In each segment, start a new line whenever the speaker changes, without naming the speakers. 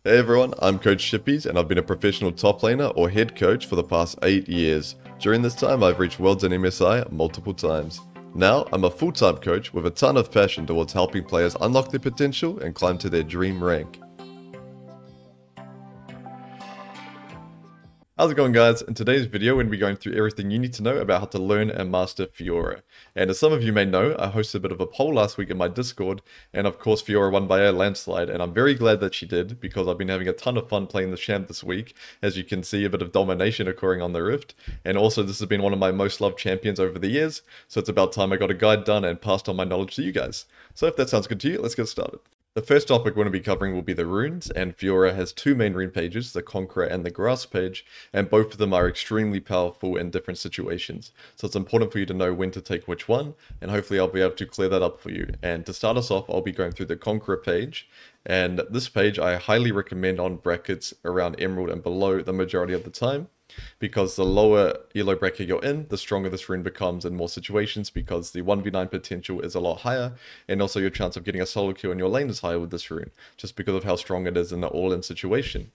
Hey everyone, I'm Coach Chippys and I've been a professional top laner or head coach for the past 8 years. During this time I've reached Worlds and MSI multiple times. Now I'm a full-time coach with a ton of passion towards helping players unlock their potential and climb to their dream rank. How's it going guys? In today's video we're going to be going through everything you need to know about how to learn and master Fiora. And as some of you may know, I hosted a bit of a poll last week in my Discord, and of course Fiora won by a landslide, and I'm very glad that she did, because I've been having a ton of fun playing the champ this week. As you can see, a bit of domination occurring on the Rift, and also this has been one of my most loved champions over the years, so it's about time I got a guide done and passed on my knowledge to you guys. So if that sounds good to you, let's get started. The first topic we're going to be covering will be the runes, and Fiora has two main rune pages, the Conqueror and the Grasp page, and both of them are extremely powerful in different situations. So it's important for you to know when to take which one, and hopefully I'll be able to clear that up for you. And to start us off, I'll be going through the Conqueror page, and this page I highly recommend on brackets around Emerald and below the majority of the time, because the lower elo bracket you're in, the stronger this rune becomes in more situations, because the 1v9 potential is a lot higher, and also your chance of getting a solo kill in your lane is higher with this rune, just because of how strong it is in the all-in situation.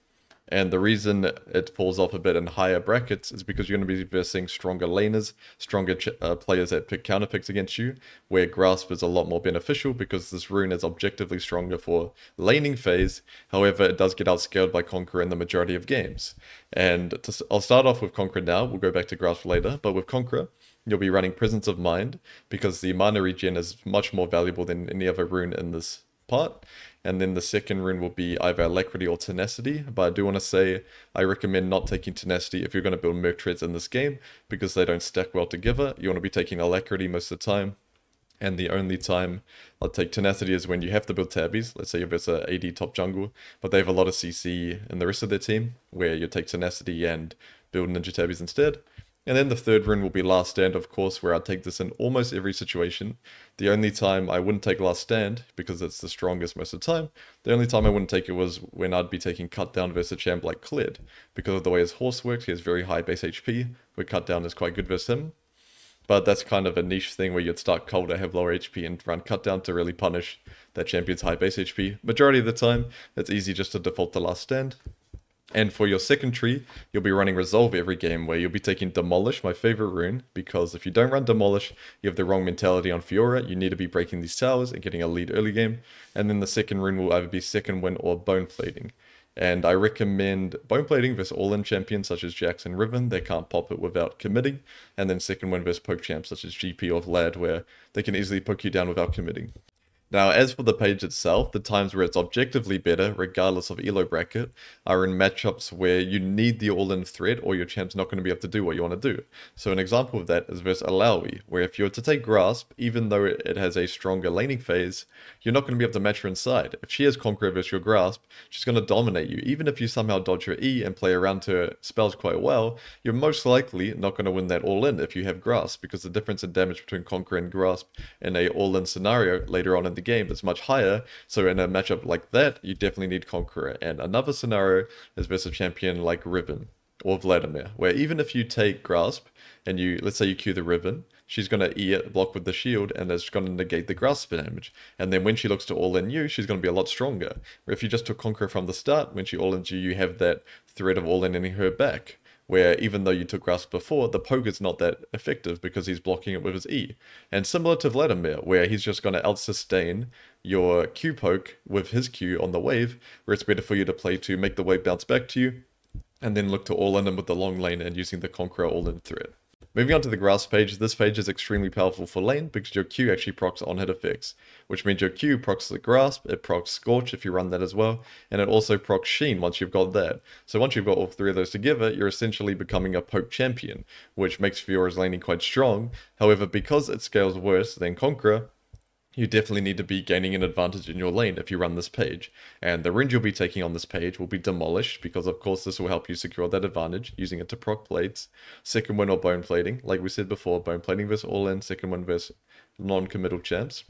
And the reason it falls off a bit in higher brackets is because you're going to be versing stronger laners, stronger players that pick counter picks against you, where Grasp is a lot more beneficial because this rune is objectively stronger for laning phase. However, it does get outscaled by Conqueror in the majority of games. And I'll start off with Conqueror now, we'll go back to Grasp later, but with Conqueror, you'll be running Presence of Mind, because the mana regen is much more valuable than any other rune in this part. And then the second rune will be either Alacrity or Tenacity, but I do want to say I recommend not taking Tenacity if you're going to build Merc Treads in this game, because they don't stack well together. You want to be taking Alacrity most of the time, and the only time I'll take Tenacity is when you have to build Tabbies. Let's say you're versus a AD top jungle, but they have a lot of CC in the rest of their team, where you take Tenacity and build Ninja Tabbies instead. And then the third rune will be Last Stand, of course, where I'd take this in almost every situation. The only time I wouldn't take Last Stand, because it's the strongest most of the time, the only time I wouldn't take it was when I'd be taking Cut Down versus a champ like Kled. Because of the way his horse works, he has very high base HP, where Cut Down is quite good versus him. But that's kind of a niche thing where you'd start Cold have lower HP and run Cut Down to really punish that champion's high base HP. Majority of the time, it's easy just to default to Last Stand. And for your second tree, you'll be running Resolve every game, where you'll be taking Demolish, my favorite rune, because if you don't run Demolish, you have the wrong mentality on Fiora. You need to be breaking these towers and getting a lead early game. And then the second rune will either be Second Wind or Bone Plating. And I recommend Bone Plating versus all-in champions such as Jax and Riven. They can't pop it without committing. And then Second Wind versus poke champs such as GP or Vlad, where they can easily poke you down without committing. Now, as for the page itself, the times where it's objectively better, regardless of elo bracket, are in matchups where you need the all-in threat, or your champ's not going to be able to do what you want to do. So an example of that is versus Alawi, where if you were to take Grasp, even though it has a stronger laning phase, you're not going to be able to match her inside. If she has Conqueror versus your Grasp, she's going to dominate you. Even if you somehow dodge her E and play around her spells quite well, you're most likely not going to win that all-in if you have Grasp, because the difference in damage between Conqueror and Grasp in a all-in scenario later on in the game is much higher. So in a matchup like that, you definitely need Conqueror. And another scenario is versus a champion like Riven or Vladimir, where even if you take Grasp and let's say you Q the Riven, she's going to E it, block with the shield, and it's going to negate the Grasp damage. And then when she looks to all in you, she's going to be a lot stronger. Where if you just took Conqueror from the start, when she all ins you, you have that threat of all in her back, where even though you took Grasp before, the poke is not that effective because he's blocking it with his E. And similar to Vladimir, where he's just going to out-sustain your Q poke with his Q on the wave, where it's better for you to play to make the wave bounce back to you, and then look to all-in him with the long lane and using the Conqueror all-in threat. Moving on to the Grasp page, this page is extremely powerful for lane because your Q actually procs on-hit effects, which means your Q procs the Grasp, it procs Scorch if you run that as well, and it also procs Sheen once you've got that. So once you've got all three of those together, you're essentially becoming a poke champion, which makes Fiora's laning quite strong. However, because it scales worse than Conqueror, you definitely need to be gaining an advantage in your lane if you run this page. And the runes you'll be taking on this page will be Demolish, because of course this will help you secure that advantage, using it to proc plates, Second Wind or Bone Plating. Like we said before, Bone Plating versus all-in, Second Wind versus non-committal champs.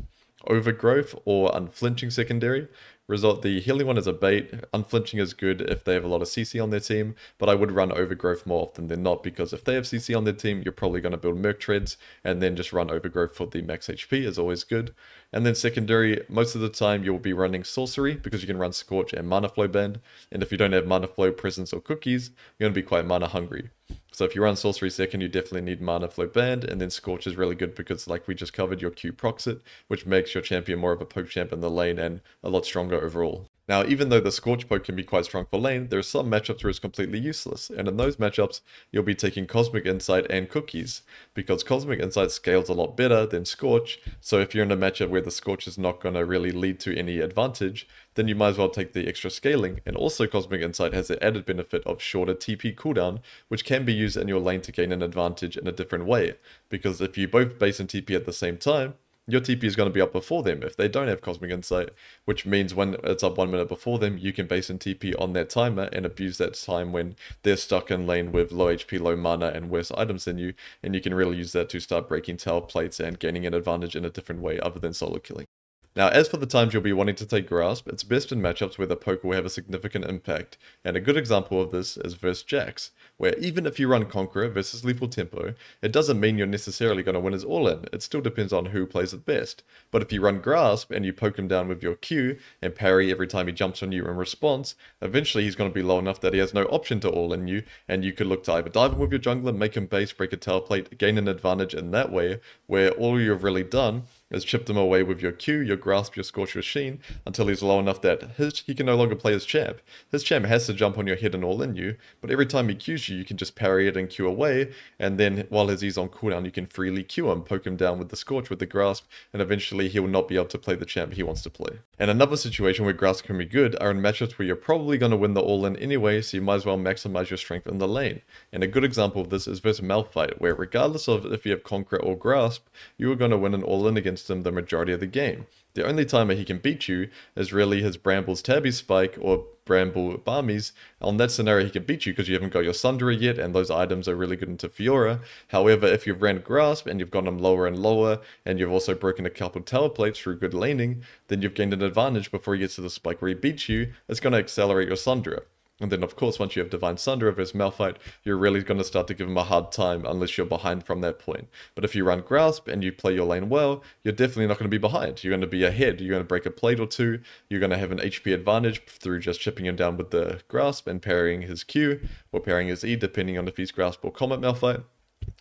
Overgrowth or Unflinching secondary, The healing one is a bait. Unflinching is good if they have a lot of CC on their team, but I would run Overgrowth more often than not, because if they have CC on their team, you're probably going to build Merc Treads, and then just run Overgrowth for the max HP is always good. And then secondary, most of the time you'll be running Sorcery, because you can run Scorch and Mana Flow Band, and if you don't have Mana Flow, Presence, or Cookies, you're going to be quite mana hungry. So if you run Sorcery second, you definitely need Mana Flow Band, and then Scorch is really good because, like we just covered, your Q procs it, which makes your champion more of a poke champ in the lane and a lot stronger overall. Now, even though the Scorch poke can be quite strong for lane, there are some matchups where it's completely useless, and in those matchups, you'll be taking Cosmic Insight and Cookies, because Cosmic Insight scales a lot better than Scorch, so if you're in a matchup where the Scorch is not going to really lead to any advantage, then you might as well take the extra scaling, and also Cosmic Insight has the added benefit of shorter TP cooldown, which can be used in your lane to gain an advantage in a different way, because if you both base and TP at the same time, your TP is going to be up before them if they don't have Cosmic Insight, which means when it's up 1 minute before them, you can base and TP on that timer and abuse that time when they're stuck in lane with low HP, low mana, and worse items than you, and you can really use that to start breaking tower plates and gaining an advantage in a different way other than solo killing. Now, as for the times you'll be wanting to take Grasp, it's best in matchups where the poke will have a significant impact, and a good example of this is versus Jax, where even if you run Conqueror versus Lethal Tempo, it doesn't mean you're necessarily going to win his all-in, it still depends on who plays it best. But if you run Grasp and you poke him down with your Q and parry every time he jumps on you in response, eventually he's going to be low enough that he has no option to all-in you, and you could look to either dive him with your jungler, make him base, break a tower plate, gain an advantage in that way, where all you've really done is chipped him away with your Q, your Grasp, your Scorch, your Sheen, until he's low enough that he can no longer play his champ. His champ has to jump on your head and all in you, but every time he Qs you, you can just parry it and Q away, and then while his E's on cooldown, you can freely Q him, poke him down with the Scorch, with the Grasp, and eventually he will not be able to play the champ he wants to play. And another situation where Grasp can be good are in matchups where you're probably going to win the all-in anyway, so you might as well maximize your strength in the lane. And a good example of this is versus Malphite, where regardless of if you have Conqueror or Grasp, you are going to win an all-in against him the majority of the game. The only timer he can beat you is really his Bramble's Tabby Spike or Bramble Barmies. On that scenario, he can beat you because you haven't got your Sunderer yet, and those items are really good into Fiora. However, if you've ran Grasp and you've gone him lower and lower, and you've also broken a couple tower plates through good laning, then you've gained an advantage before he gets to the spike where he beats you. It's going to accelerate your Sunderer. And then, of course, once you have Divine Sunderer versus Malphite, you're really going to start to give him a hard time unless you're behind from that point. But if you run Grasp and you play your lane well, you're definitely not going to be behind. You're going to be ahead. You're going to break a plate or two. You're going to have an HP advantage through just chipping him down with the Grasp and parrying his Q or parrying his E, depending on if he's Grasp or Comet Malphite.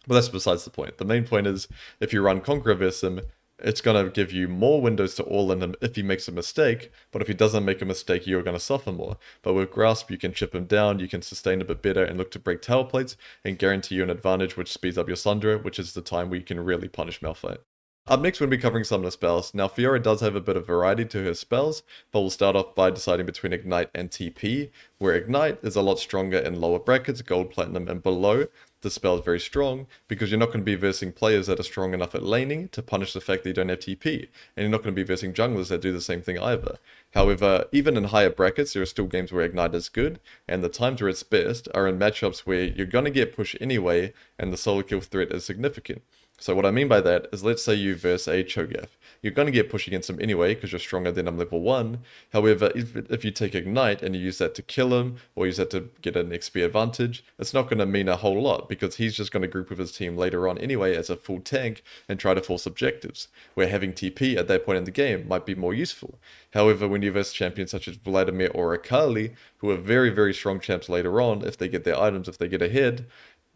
But that's besides the point. The main point is, if you run Conqueror versus him, it's going to give you more windows to all in him if he makes a mistake, but if he doesn't make a mistake, you're going to suffer more. But with Grasp, you can chip him down, you can sustain a bit better and look to break tower plates and guarantee you an advantage which speeds up your Sunderer, which is the time where you can really punish Malphite. Up next, we'll be covering some of the spells. Now, Fiora does have a bit of variety to her spells, but we'll start off by deciding between Ignite and TP, where Ignite is a lot stronger in lower brackets, Gold, Platinum, and below. The spell is very strong because you're not going to be versing players that are strong enough at laning to punish the fact that you don't have TP, and you're not going to be versing junglers that do the same thing either. However, even in higher brackets, there are still games where Ignite is good, and the times where it's best are in matchups where you're going to get pushed anyway, and the solo kill threat is significant. So what I mean by that is, let's say you verse a Cho'Gath. You're going to get pushed against him anyway because you're stronger than him level 1. However, if you take Ignite and you use that to kill him or use that to get an XP advantage, it's not going to mean a whole lot because he's just going to group with his team later on anyway as a full tank and try to force objectives, where having TP at that point in the game might be more useful. However, when you verse champions such as Vladimir or Akali, who are very, very strong champs later on, if they get their items, if they get ahead,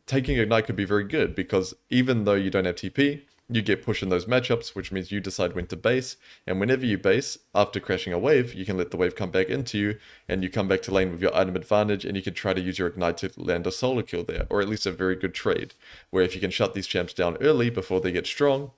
taking Ignite could be very good because even though you don't have TP, you get pushed in those matchups, which means you decide when to base, and whenever you base, after crashing a wave, you can let the wave come back into you, and you come back to lane with your item advantage, and you can try to use your Ignite to land a solo kill there, or at least a very good trade, where if you can shut these champs down early before they get strong,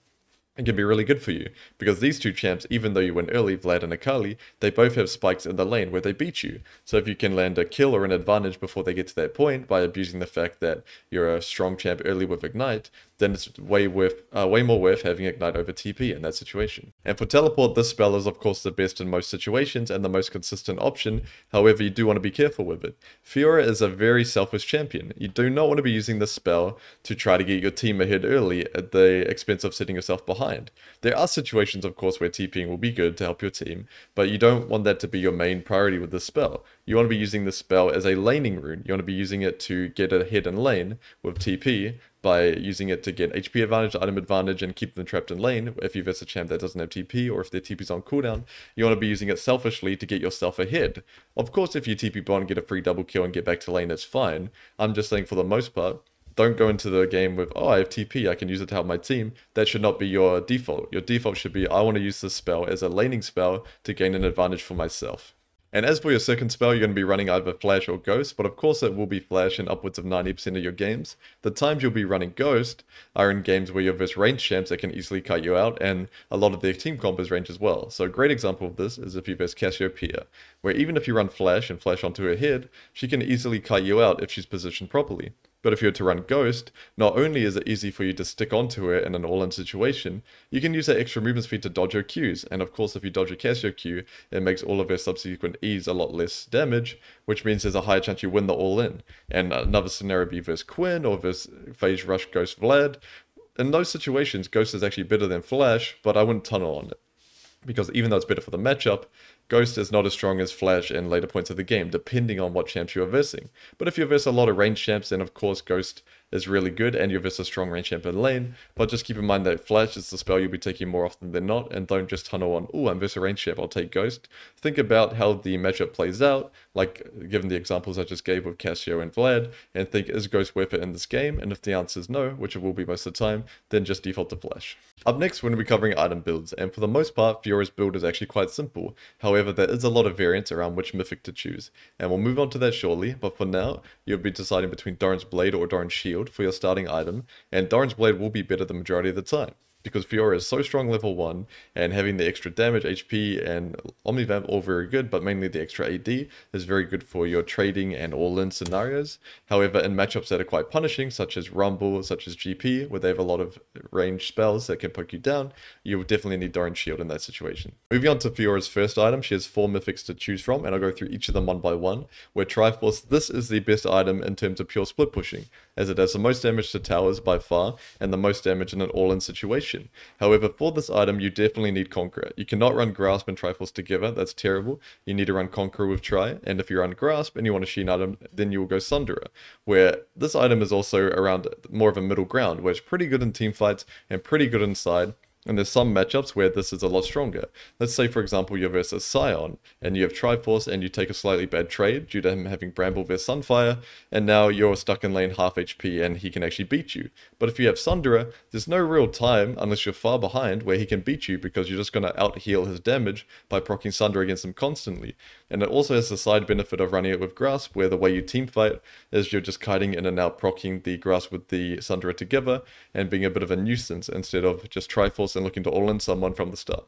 it can be really good for you, because these two champs, even though you win early, Vlad and Akali, they both have spikes in the lane where they beat you. So if you can land a kill or an advantage before they get to that point by abusing the fact that you're a strong champ early with Ignite, then it's way more worth having Ignite over TP in that situation. And for Teleport, this spell is of course the best in most situations and the most consistent option, however you do want to be careful with it. Fiora is a very selfish champion. You do not want to be using this spell to try to get your team ahead early at the expense of setting yourself behind. behind. There are situations, of course, where TPing will be good to help your team, but you don't want that to be your main priority with this spell. You want to be using this spell as a laning rune. You want to be using it to get ahead in lane with TP, by using it to get HP advantage, item advantage, and keep them trapped in lane. If you verse a champ that doesn't have TP, or if their TP's on cooldown, you want to be using it selfishly to get yourself ahead. Of course, if you TP bot and get a free double kill and get back to lane, that's fine. I'm just saying for the most part, don't go into the game with, oh, I have TP, I can use it to help my team. That should not be your default. Your default should be, I want to use this spell as a laning spell to gain an advantage for myself. And as for your second spell, you're going to be running either Flash or Ghost, but of course it will be Flash in upwards of 90% of your games. The times you'll be running Ghost are in games where you're versus range champs that can easily cut you out, and a lot of their team comp is range as well. So a great example of this is if you verse Cassiopeia, where even if you run Flash and Flash onto her head, she can easily cut you out if she's positioned properly. But if you were to run Ghost, not only is it easy for you to stick onto her in an all-in situation, you can use that extra movement speed to dodge her Qs, and of course if you dodge a Cassio Q, it makes all of her subsequent E's a lot less damage, which means there's a higher chance you win the all-in. And another scenario would be versus Quinn, or versus Phase Rush Ghost Vlad. In those situations, Ghost is actually better than Flash, but I wouldn't tunnel on it. Because even though it's better for the matchup, Ghost is not as strong as Flash in later points of the game, depending on what champs you are versing. But if you verse a lot of range champs, then of course Ghost is really good, and you verse a strong range champ in lane. But just keep in mind that Flash is the spell you'll be taking more often than not, and don't just tunnel on, oh, I'm versus a range champ, I'll take Ghost. Think about how the matchup plays out, like given the examples I just gave with Cassio and Vlad, and think, is Ghost worth it in this game? And if the answer is no, which it will be most of the time, then just default to Flash. Up next, we're going to be covering item builds, and for the most part, Fiora's build is actually quite simple. However, there is a lot of variance around which mythic to choose, and we'll move on to that shortly, but for now, you'll be deciding between Doran's Blade or Doran's Shield for your starting item, and Doran's Blade will be better the majority of the time, because Fiora is so strong level 1, and having the extra damage, HP, and Omnivamp all very good, but mainly the extra AD is very good for your trading and all-in scenarios. However, in matchups that are quite punishing, such as Rumble, such as GP, where they have a lot of ranged spells that can poke you down, you will definitely need Doran's Shield in that situation. Moving on to Fiora's first item, she has 4 mythics to choose from, and I'll go through each of them one by one. Where Triforce, this is the best item in terms of pure split pushing, as it does the most damage to towers by far, and the most damage in an all-in situation. However, for this item, you definitely need Conqueror. You cannot run Grasp and Triforce together, that's terrible. You need to run Conqueror with Tri, and if you run Grasp and you want a Sheen item, then you will go Sunderer, where this item is also around more of a middle ground, where it's pretty good in team fights and pretty good inside. And there's some matchups where this is a lot stronger. Let's say, for example, you're versus Scion, and you have Triforce, and you take a slightly bad trade due to him having Bramble versus Sunfire, and now you're stuck in lane half HP, and he can actually beat you. But if you have Sunderer, there's no real time, unless you're far behind, where he can beat you, because you're just going to out-heal his damage by proccing Sunderer against him constantly. And it also has the side benefit of running it with Grasp, where the way you team fight is you're just kiting in and out, proccing the Grasp with the Sunderer together, and being a bit of a nuisance, instead of just Triforce and looking to all-in someone from the start.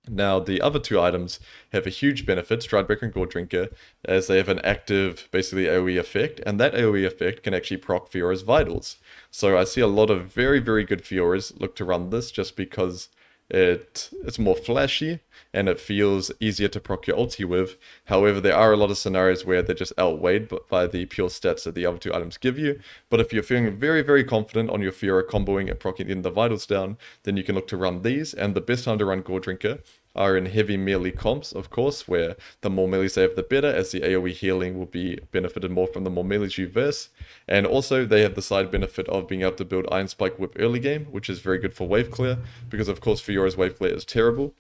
Now, the other 2 items have a huge benefit, Stridebreaker and Gore Drinker, as they have an active, basically AoE effect, and that AoE effect can actually proc Fiora's Vitals. So I see a lot of very, very good Fioras look to run this just because it's more flashy and it feels easier to proc your ulti with. However, there are a lot of scenarios where they're just outweighed by the pure stats that the other 2 items give you. But if you're feeling very, very confident on your Fiora comboing and proccing in the vitals down, then you can look to run these. And the best time to run Gore Drinker are in heavy melee comps, of course, where the more melees they have, the better, as the AoE healing will be benefited more from the more melees you verse. And also, they have the side benefit of being able to build Iron Spike Whip early game, which is very good for wave clear, because of course Fiora's wave clear is terrible.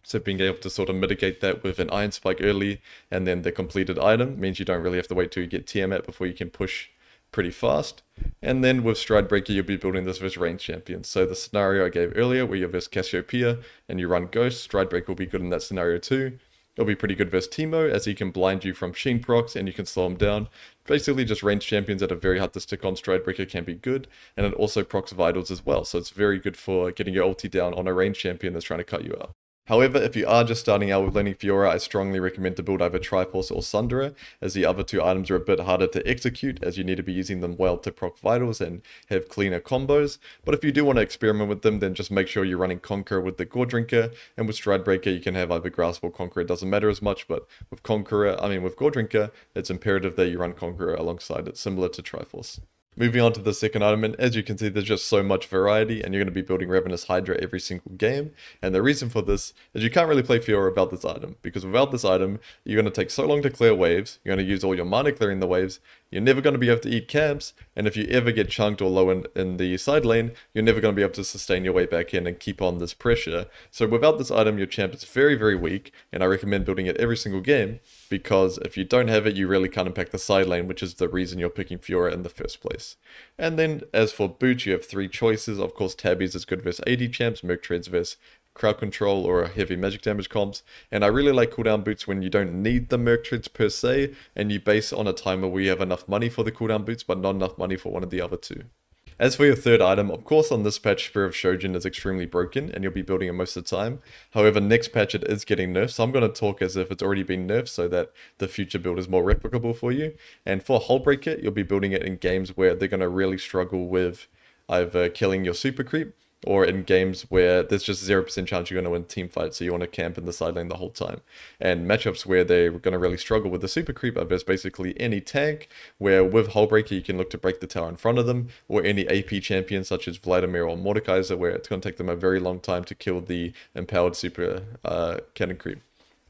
So being able to sort of mitigate that with an Iron Spike early, and then the completed item, means you don't really have to wait till you get Tiamat before you can push pretty fast. And then with Stridebreaker, you'll be building this versus range champions. So the scenario I gave earlier, where you're versus Cassiopeia and you run Ghost, Stridebreaker will be good in that scenario too. It'll be pretty good versus Teemo, as he can blind you from Sheen procs and you can slow him down. Basically, just range champions that are very hard to stick on Stridebreaker can be good, and it also procs Vitals as well, so it's very good for getting your ulti down on a range champion that's trying to cut you out. However, if you are just starting out with learning Fiora, I strongly recommend to build either Triforce or Sunderer, as the other 2 items are a bit harder to execute, as you need to be using them well to proc Vitals and have cleaner combos. But if you do want to experiment with them, then just make sure you're running Conqueror with the Gore Drinker, and with Stridebreaker you can have either Grasp or Conqueror, it doesn't matter as much, but with Gore Drinker, it's imperative that you run Conqueror alongside it, similar to Triforce. Moving on to the second item, and as you can see, there's just so much variety, and you're going to be building Ravenous Hydra every single game. And the reason for this is you can't really play Fiora without this item, because without this item, you're going to take so long to clear waves, you're going to use all your mana clearing the waves, you're never going to be able to eat camps, and if you ever get chunked or low in the side lane, you're never going to be able to sustain your way back in and keep on this pressure. So without this item, your champ is very, very weak, and I recommend building it every single game, because if you don't have it, you really can't impact the side lane, which is the reason you're picking Fiora in the first place. And then as for boots, you have three choices. Of course, Tabby's is good versus AD champs, Merc Treads versus crowd control or heavy magic damage comps. And I really like cooldown boots when you don't need the Merc Treads per se, and you base on a timer where you have enough money for the cooldown boots, but not enough money for one of the other two. As for your third item, of course on this patch Spear of Shojin is extremely broken and you'll be building it most of the time. However, next patch it is getting nerfed, so I'm going to talk as if it's already been nerfed so that the future build is more replicable for you. And for Hullbreaker, you'll be building it in games where they're going to really struggle with either killing your super creep, or in games where there's just 0% chance you're going to win team fights, so you want to camp in the side lane the whole time. And matchups where they're going to really struggle with the super creep are versus basically any tank, where with Hullbreaker you can look to break the tower in front of them, or any AP champion such as Vladimir or Mordekaiser, where it's going to take them a very long time to kill the empowered super cannon creep.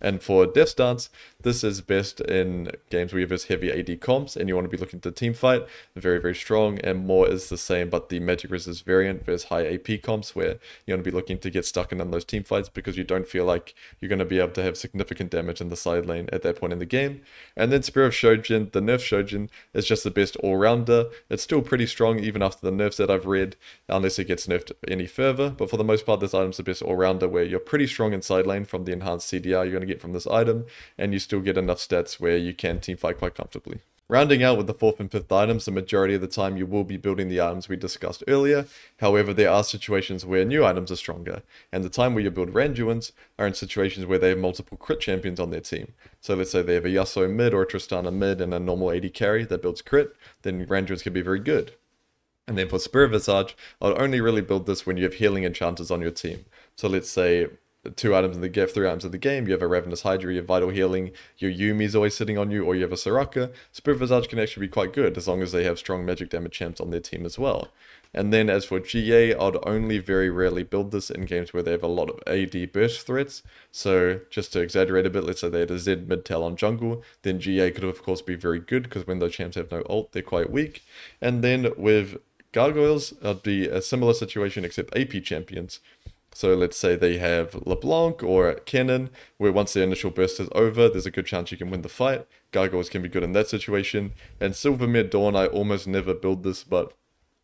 And for Death Dance, this is best in games where you have heavy AD comps and you want to be looking to team fight. Very, very strong, and more is the same, but the magic resist variant versus high AP comps where you want to be looking to get stuck in those team fights because you don't feel like you're going to be able to have significant damage in the side lane at that point in the game. And then Spear of Shojin, the nerf Shojin, is just the best all-rounder. It's still pretty strong even after the nerfs that I've read, unless it gets nerfed any further. But for the most part, this item's the best all-rounder where you're pretty strong in side lane from the enhanced CDR you're going to get from this item, and you still get enough stats where you can teamfight quite comfortably. Rounding out with the fourth and fifth items, the majority of the time you will be building the items we discussed earlier. However, there are situations where new items are stronger, and the time where you build Randuins are in situations where they have multiple crit champions on their team. So let's say they have a Yasuo mid or a Tristana mid and a normal AD carry that builds crit, then Randuins can be very good. And then for Spirit Visage, I'll only really build this when you have healing enchanters on your team. So let's say 2 items in the gift, 3 items in the game, you have a Ravenous Hydra, you have Vital Healing, your Yumi's always sitting on you, or you have a Soraka. Spirit Visage can actually be quite good, as long as they have strong magic damage champs on their team as well. And then as for GA, I'd only very rarely build this in games where they have a lot of AD burst threats. So just to exaggerate a bit, let's say they had a Z mid tail on jungle, then GA could of course be very good, because when those champs have no ult, they're quite weak. And then with Gargoyles, it'd be a similar situation except AP champions. So let's say they have LeBlanc or Kennen, where once their initial burst is over, there's a good chance you can win the fight. Gargoyles can be good in that situation. And Silvermere Dawn, I almost never build this, but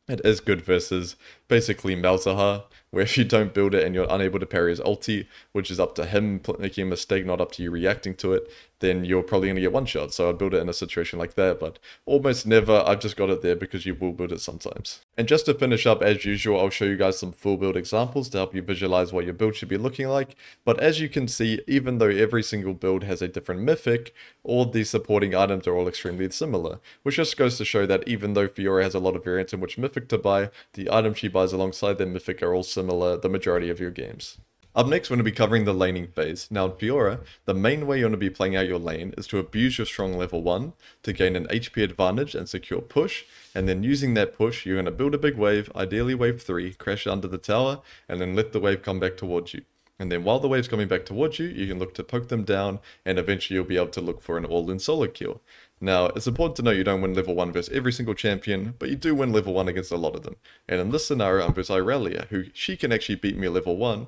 it is good versus basically Malzahar, where if you don't build it and you're unable to parry his ulti, which is up to him making a mistake, not up to you reacting to it, then you're probably going to get one shot. So I'd build it in a situation like that, but almost never. I've just got it there because you will build it sometimes. And just to finish up, as usual, I'll show you guys some full build examples to help you visualize what your build should be looking like. But as you can see, even though every single build has a different mythic, all the supporting items are all extremely similar, which just goes to show that even though Fiora has a lot of variance in which mythic to buy, the items she buys alongside their mythic are all similar the majority of your games. Up next, we're going to be covering the laning phase. Now in Fiora, the main way you're going to be playing out your lane is to abuse your strong level 1 to gain an HP advantage and secure push, and then using that push, you're going to build a big wave, ideally wave 3, crash under the tower, and then let the wave come back towards you. And then while the wave's coming back towards you, you can look to poke them down, and eventually you'll be able to look for an all-in solo kill. Now, it's important to know you don't win level 1 versus every single champion, but you do win level 1 against a lot of them. And in this scenario, I'm versus Irelia, who she can actually beat me level 1,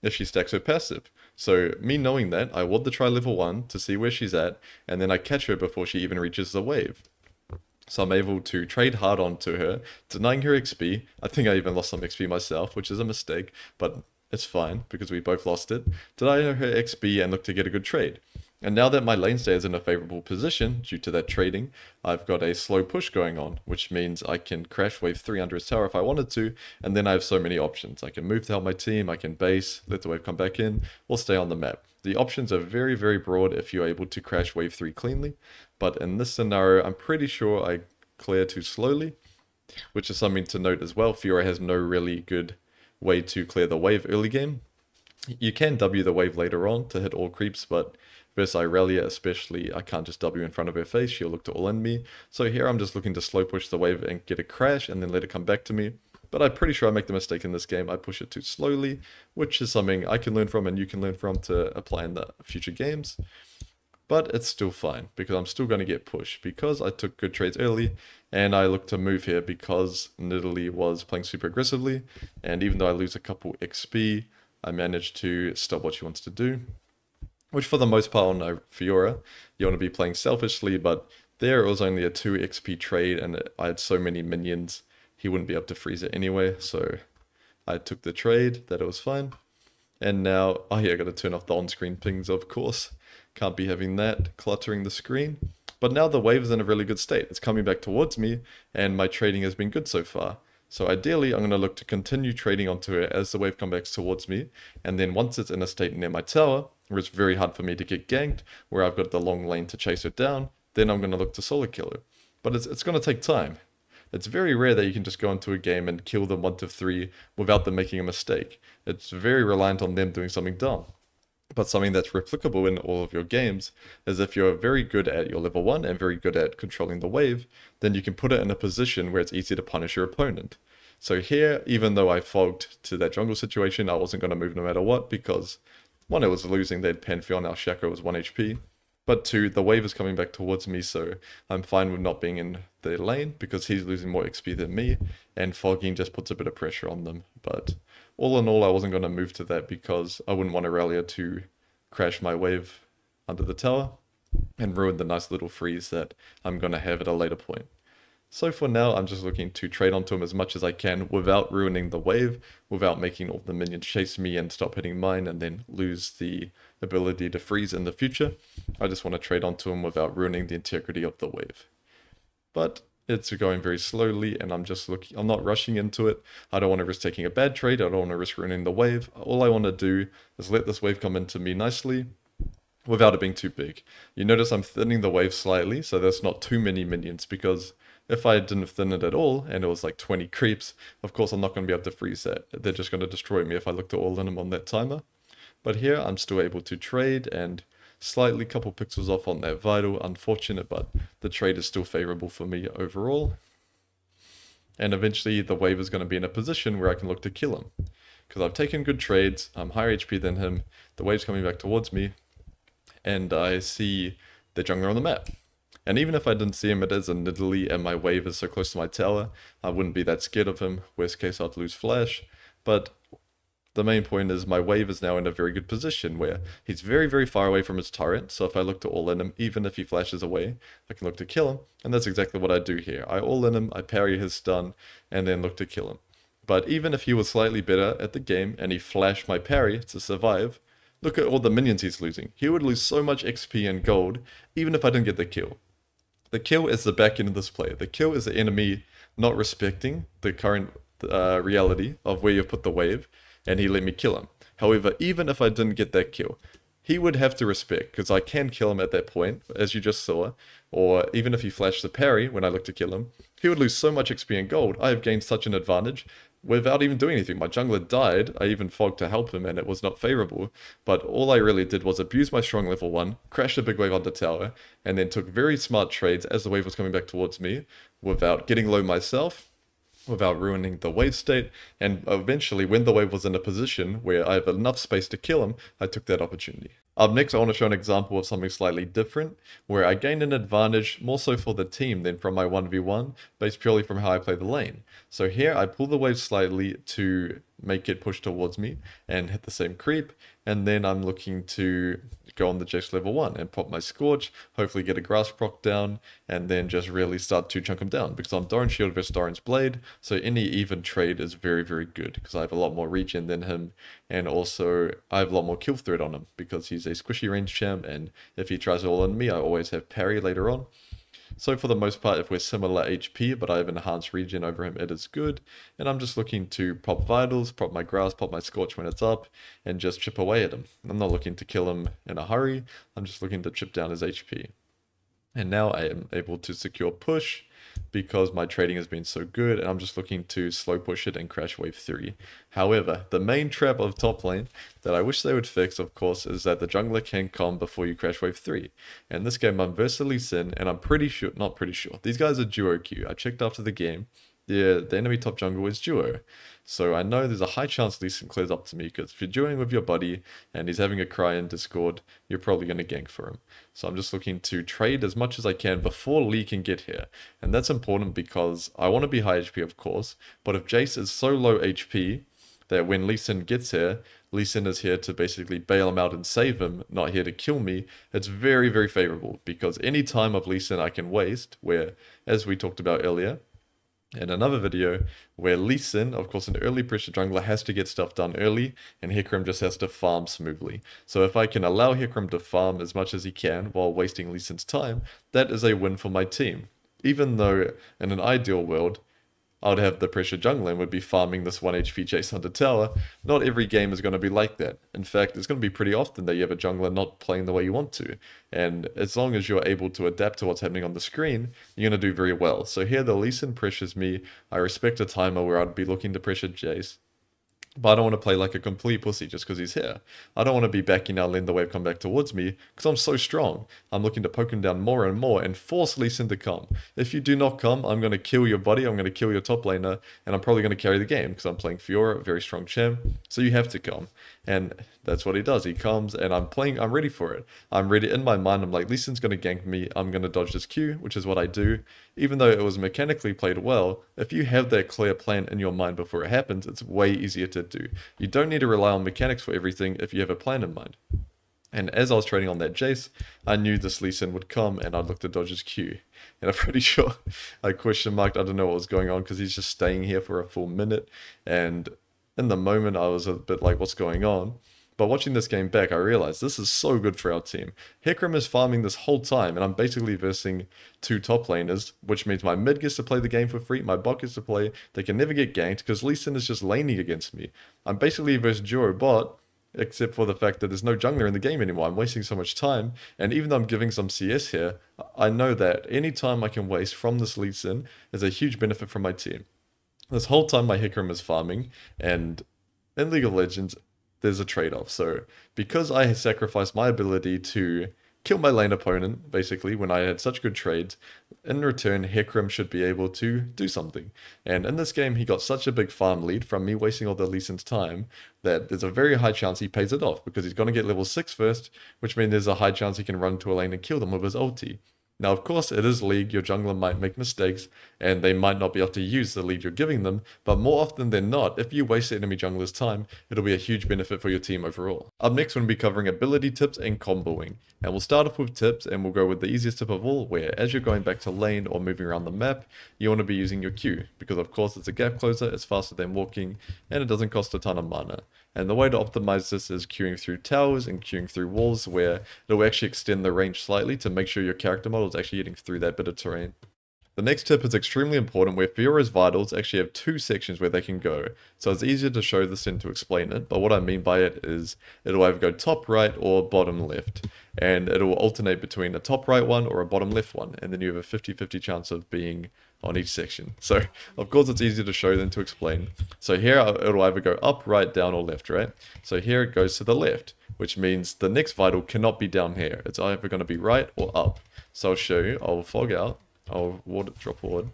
if she stacks her passive. So me knowing that, I want to try level 1 to see where she's at, and then I catch her before she even reaches the wave. So I'm able to trade hard onto her, denying her XP. I think I even lost some XP myself, which is a mistake, but it's fine, because we both lost it. Deny her XP and look to get a good trade. And now that my lane stay is in a favorable position, due to that trading, I've got a slow push going on, which means I can crash wave 3 under his tower if I wanted to, and then I have so many options. I can move to help my team, I can base, let the wave come back in, or stay on the map. The options are very, very broad if you're able to crash wave 3 cleanly, but in this scenario, I'm pretty sure I clear too slowly, which is something to note as well. Fiora has no really good way to clear the wave early game. You can W the wave later on to hit all creeps, but Versus Irelia especially, I can't just W in front of her face, she'll look to all in me. So here I'm just looking to slow push the wave and get a crash and then let it come back to me. But I'm pretty sure I make the mistake in this game. I push it too slowly, which is something I can learn from and you can learn from to apply in the future games. But it's still fine, because I'm still going to get pushed, because I took good trades early, and I look to move here because Nidalee was playing super aggressively, and even though I lose a couple XP, I managed to stop what she wants to do. Which for the most part on Fiora, you want to be playing selfishly, but there it was only a 2 XP trade, and I had so many minions, he wouldn't be able to freeze it anyway, so I took the trade, that it was fine. And now, oh yeah, I gotta turn off the on-screen pings, of course. Can't be having that cluttering the screen. But now the wave is in a really good state. It's coming back towards me, and my trading has been good so far. So ideally, I'm going to look to continue trading onto it as the wave comes back towards me. And then once it's in a state near my tower, where it's very hard for me to get ganked, where I've got the long lane to chase it down, then I'm going to look to solo kill her. But it's going to take time. It's very rare that you can just go into a game and kill them 1 to 3 without them making a mistake. It's very reliant on them doing something dumb. But something that's replicable in all of your games is if you're very good at your level 1 and very good at controlling the wave, then you can put it in a position where it's easy to punish your opponent. So here, even though I fogged to that jungle situation, I wasn't going to move no matter what, because 1, it was losing, they'd Pantheon, now Shaco was 1 HP. But 2, the wave is coming back towards me, so I'm fine with not being in the lane, because he's losing more XP than me, and fogging just puts a bit of pressure on them. But all in all, I wasn't going to move to that, because I wouldn't want Aurelia to crash my wave under the tower, and ruin the nice little freeze that I'm going to have at a later point. So for now, I'm just looking to trade onto him as much as I can without ruining the wave, without making all the minions chase me and stop hitting mine and then lose the ability to freeze in the future. I just want to trade onto him without ruining the integrity of the wave. But it's going very slowly, and I'm not rushing into it. I don't want to risk taking a bad trade, I don't want to risk ruining the wave. All I want to do is let this wave come into me nicely, without it being too big. You notice I'm thinning the wave slightly, so there's not too many minions, because if I didn't thin it at all, and it was like 20 creeps, of course I'm not going to be able to freeze that. They're just going to destroy me if I look to all in them on that timer. But here I'm still able to trade, and slightly couple pixels off on that vital, unfortunate, but the trade is still favorable for me overall. And eventually the wave is going to be in a position where I can look to kill him. Because I've taken good trades, I'm higher HP than him, the wave's coming back towards me, and I see the jungler on the map. And even if I didn't see him, it is a Nidalee and my wave is so close to my tower, I wouldn't be that scared of him. Worst case, I'd lose flash. But the main point is my wave is now in a very good position where he's very, very far away from his turret. So if I look to all in him, even if he flashes away, I can look to kill him. And that's exactly what I do here. I all in him, I parry his stun, and then look to kill him. But even if he was slightly better at the game and he flashed my parry to survive, look at all the minions he's losing. He would lose so much XP and gold, even if I didn't get the kill. The kill is the back end of this play. The kill is the enemy not respecting the current reality of where you've put the wave, and he let me kill him. However, even if I didn't get that kill, he would have to respect, because I can kill him at that point, as you just saw, or even if he flashed the parry when I look to kill him, he would lose so much XP and gold. I have gained such an advantage without even doing anything. My jungler died, I even fogged to help him and it was not favorable, but all I really did was abuse my strong level 1, crash the big wave on the tower, and then took very smart trades as the wave was coming back towards me, without getting low myself, without ruining the wave state, and eventually when the wave was in a position where I have enough space to kill him, I took that opportunity. Up next, I want to show an example of something slightly different, where I gained an advantage more so for the team than from my 1v1, based purely from how I play the lane. So here, I pull the wave slightly to make it push towards me and hit the same creep, and then I'm looking to go on the Jax level 1 and pop my Scorch, hopefully get a grass proc down, and then just really start to chunk him down, because I'm Doran Shield versus Doran's Blade, so any even trade is very, very good, because I have a lot more regen than him, and also I have a lot more kill threat on him, because he's a squishy range champ, and if he tries all on me, I always have parry later on. So for the most part, if we're similar HP, but I have enhanced regen over him, it is good. And I'm just looking to pop vitals, pop my grass, pop my scorch when it's up, and just chip away at him. I'm not looking to kill him in a hurry, I'm just looking to chip down his HP. And now I am able to secure push because my trading has been so good, and I'm just looking to slow push it and crash wave 3. However, the main trap of top lane that I wish they would fix, of course, is that the jungler can come before you crash wave 3. And this game I'm versus Lee Sin, and I'm pretty sure, not pretty sure, these guys are duo queue. I checked after the game. The enemy top jungle is duo. So I know there's a high chance Lee Sin clears up to me, because if you're duoing with your buddy and he's having a cry in Discord, you're probably going to gank for him. So I'm just looking to trade as much as I can before Lee can get here. And that's important because I want to be high HP, of course, but if Jace is so low HP that when Lee Sin gets here, Lee Sin is here to basically bail him out and save him, not here to kill me, it's very, very favorable, because any time of Lee Sin I can waste, where, as we talked about earlier, in another video, where Lee Sin, of course an early pressure jungler, has to get stuff done early, and Hecarim just has to farm smoothly. So if I can allow Hecarim to farm as much as he can while wasting Lee Sin's time, that is a win for my team. Even though, in an ideal world, I would have the pressure jungler and would be farming this 1 HP Jace under tower. Not every game is going to be like that. In fact, it's going to be pretty often that you have a jungler not playing the way you want to. And as long as you're able to adapt to what's happening on the screen, you're going to do very well. So here the Lee Sin pressures me. I respect a timer where I'd be looking to pressure Jace. But I don't want to play like a complete pussy just because he's here. I don't want to be backing out, letting the wave come back towards me, because I'm so strong. I'm looking to poke him down more and more and force Lee Sin to come. If you do not come, I'm going to kill your buddy, I'm going to kill your top laner, and I'm probably going to carry the game, because I'm playing Fiora, a very strong champ, so you have to come. And that's what he does. He comes, and I'm ready for it. I'm ready. In my mind, I'm like, Lee Sin's going to gank me, I'm going to dodge this Q, which is what I do. Even though it was mechanically played well, if you have that clear plan in your mind before it happens, it's way easier to do. You don't need to rely on mechanics for everything if you have a plan in mind. And as I was trading on that Jace, I knew this Lee Sin would come, and I'd look to dodge his Q. And I'm pretty sure I question marked, I don't know what was going on, because he's just staying here for a full minute. And in the moment, I was a bit like, what's going on? But watching this game back, I realized this is so good for our team. Hecarim is farming this whole time, and I'm basically versing 2 top laners, which means my mid gets to play the game for free, my bot gets to play, they can never get ganked, because Lee Sin is just laning against me. I'm basically versus duo bot, except for the fact that there's no jungler in the game anymore. I'm wasting so much time, and even though I'm giving some CS here, I know that any time I can waste from this Lee Sin is a huge benefit for my team. This whole time my Hecarim is farming, and in League of Legends, there's a trade-off. So because I had sacrificed my ability to kill my lane opponent, basically, when I had such good trades, in return, Hecarim should be able to do something. And in this game, he got such a big farm lead from me wasting all the Lee Sin's time that there's a very high chance he pays it off, because he's going to get level 6 first, which means there's a high chance he can run to a lane and kill them with his ulti. Now, of course, it is League, your jungler might make mistakes, and they might not be able to use the lead you're giving them, but more often than not, if you waste the enemy jungler's time, it'll be a huge benefit for your team overall. Up next, we're going to be covering ability tips and comboing. And we'll start off with tips, and we'll go with the easiest tip of all, where as you're going back to lane or moving around the map, you want to be using your Q, because of course it's a gap closer, it's faster than walking, and it doesn't cost a ton of mana. And the way to optimize this is queuing through towers and queuing through walls, where it'll actually extend the range slightly to make sure your character model is actually getting through that bit of terrain. The next tip is extremely important, where Fiora's vitals actually have 2 sections where they can go. So it's easier to show this than to explain it, but what I mean by it is it'll either go top right or bottom left. And it'll alternate between a top right one or a bottom left one, and then you have a 50-50 chance of being on each section. So of course it's easier to show than to explain. So here it'll either go up, right, down, or left, right? So here it goes to the left, which means the next vital cannot be down here. It's either going to be right or up. So I'll show you, I'll fog out, I'll drop ward,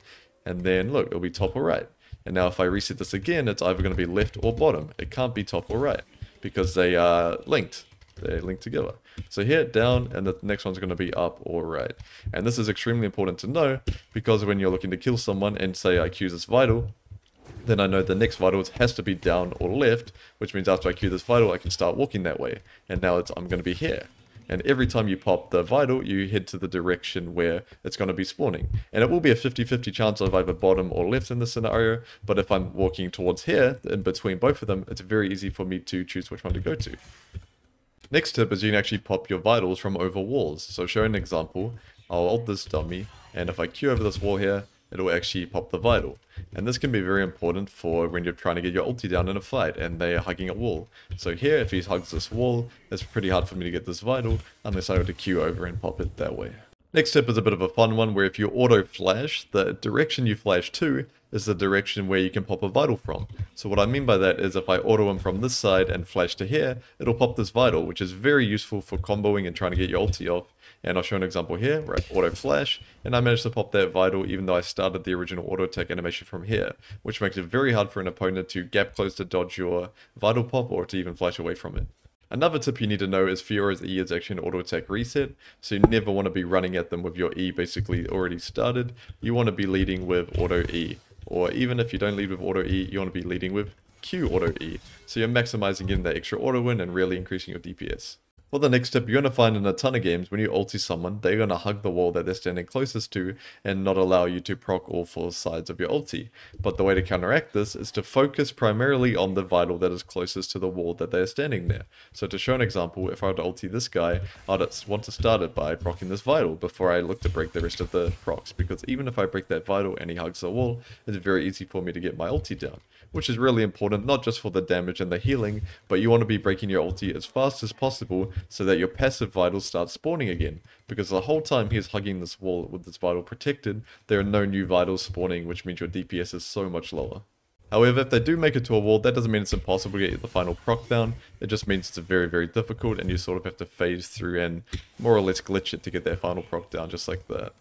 and then look, it'll be top or right. And now if I reset this again, it's either going to be left or bottom. It can't be top or right, because they are linked. They're linked together. So here, down, and the next one's going to be up or right. And this is extremely important to know, because when you're looking to kill someone and say I queue this vital, then I know the next vital has to be down or left, which means after I queue this vital, I can start walking that way. And now I'm going to be here. And every time you pop the vital, you head to the direction where it's going to be spawning. And it will be a 50-50 chance of either bottom or left in this scenario, but if I'm walking towards here, in between both of them, it's very easy for me to choose which one to go to. Next tip is you can actually pop your vitals from over walls. So show an example, I'll ult this dummy, and if I queue over this wall here, it'll actually pop the vital. And this can be very important for when you're trying to get your ulti down in a fight and they are hugging a wall. So here, if he hugs this wall, it's pretty hard for me to get this vital unless I were to queue over and pop it that way. Next tip is a bit of a fun one, where if you auto flash, the direction you flash to is the direction where you can pop a vital from. So what I mean by that is if I auto him from this side and flash to here, it'll pop this vital, which is very useful for comboing and trying to get your ulti off. And I'll show an example here where I auto flash, and I managed to pop that vital even though I started the original auto attack animation from here, which makes it very hard for an opponent to gap close to dodge your vital pop or to even flash away from it. Another tip you need to know is Fiora's E is actually an auto attack reset, so you never want to be running at them with your E basically already started. You want to be leading with auto E, or even if you don't lead with auto E, you want to be leading with Q auto E, so you're maximizing getting that extra auto win and really increasing your DPS. For the next tip, you're going to find in a ton of games, when you ulti someone, they're going to hug the wall that they're standing closest to and not allow you to proc all four sides of your ulti. But the way to counteract this is to focus primarily on the vital that is closest to the wall that they're standing there. So to show an example, if I were to ulti this guy, I'd want to start it by proccing this vital before I look to break the rest of the procs, because even if I break that vital and he hugs the wall, it's very easy for me to get my ulti down. Which is really important, not just for the damage and the healing, but you want to be breaking your ulti as fast as possible so that your passive vitals start spawning again. Because the whole time he's hugging this wall with this vital protected, there are no new vitals spawning, which means your DPS is so much lower. However, if they do make it to a wall, that doesn't mean it's impossible to get the final proc down. It just means it's very, very difficult, and you sort of have to phase through and more or less glitch it to get that final proc down, just like that.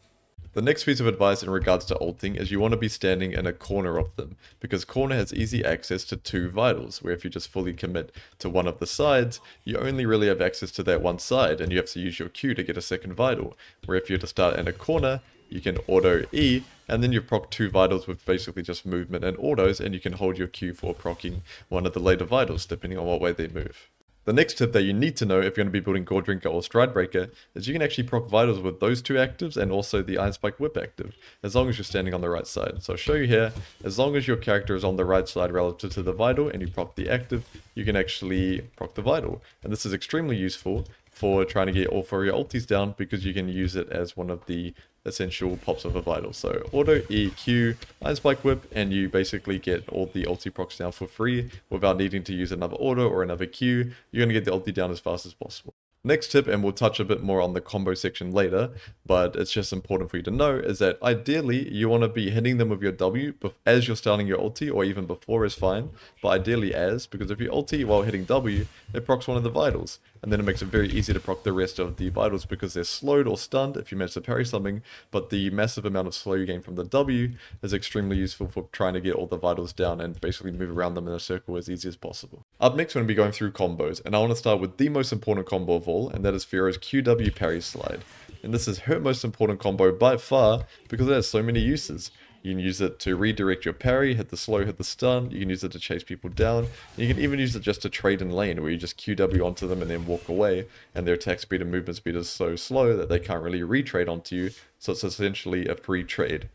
The next piece of advice in regards to ulting is you want to be standing in a corner of them, because corner has easy access to two vitals, where if you just fully commit to one of the sides, you only really have access to that one side, and you have to use your Q to get a second vital, where if you're to start in a corner, you can auto E, and then you proc two vitals with basically just movement and autos, and you can hold your Q for procking one of the later vitals, depending on what way they move. The next tip that you need to know if you're going to be building Gore Drinker or Stridebreaker is you can actually proc vitals with those two actives and also the Iron Spike Whip active, as long as you're standing on the right side. So I'll show you here, as long as your character is on the right side relative to the vital and you proc the active, you can actually proc the vital. And this is extremely useful for trying to get all four of your ultis down, because you can use it as one of the essential pops of a vital. So auto, E, Q, Iron Spike Whip, and you basically get all the ulti procs down for free without needing to use another auto or another Q. You're going to get the ulti down as fast as possible. Next tip, and we'll touch a bit more on the combo section later, but it's just important for you to know, is that ideally you want to be hitting them with your W as you're starting your ulti, or even before is fine, but ideally as, because if you ulti while hitting W, it procs one of the vitals, and then it makes it very easy to proc the rest of the vitals because they're slowed or stunned if you manage to parry something, but the massive amount of slow you gain from the W is extremely useful for trying to get all the vitals down and basically move around them in a circle as easy as possible. Up next, we're going to be going through combos, and I want to start with the most important combo of all, and that is Fiora's QW parry slide. And this is her most important combo by far because it has so many uses. You can use it to redirect your parry, hit the slow, hit the stun. You can use it to chase people down. You can even use it just to trade in lane, where you just QW onto them and then walk away, and their attack speed and movement speed is so slow that they can't really retrade onto you, so it's essentially a free trade.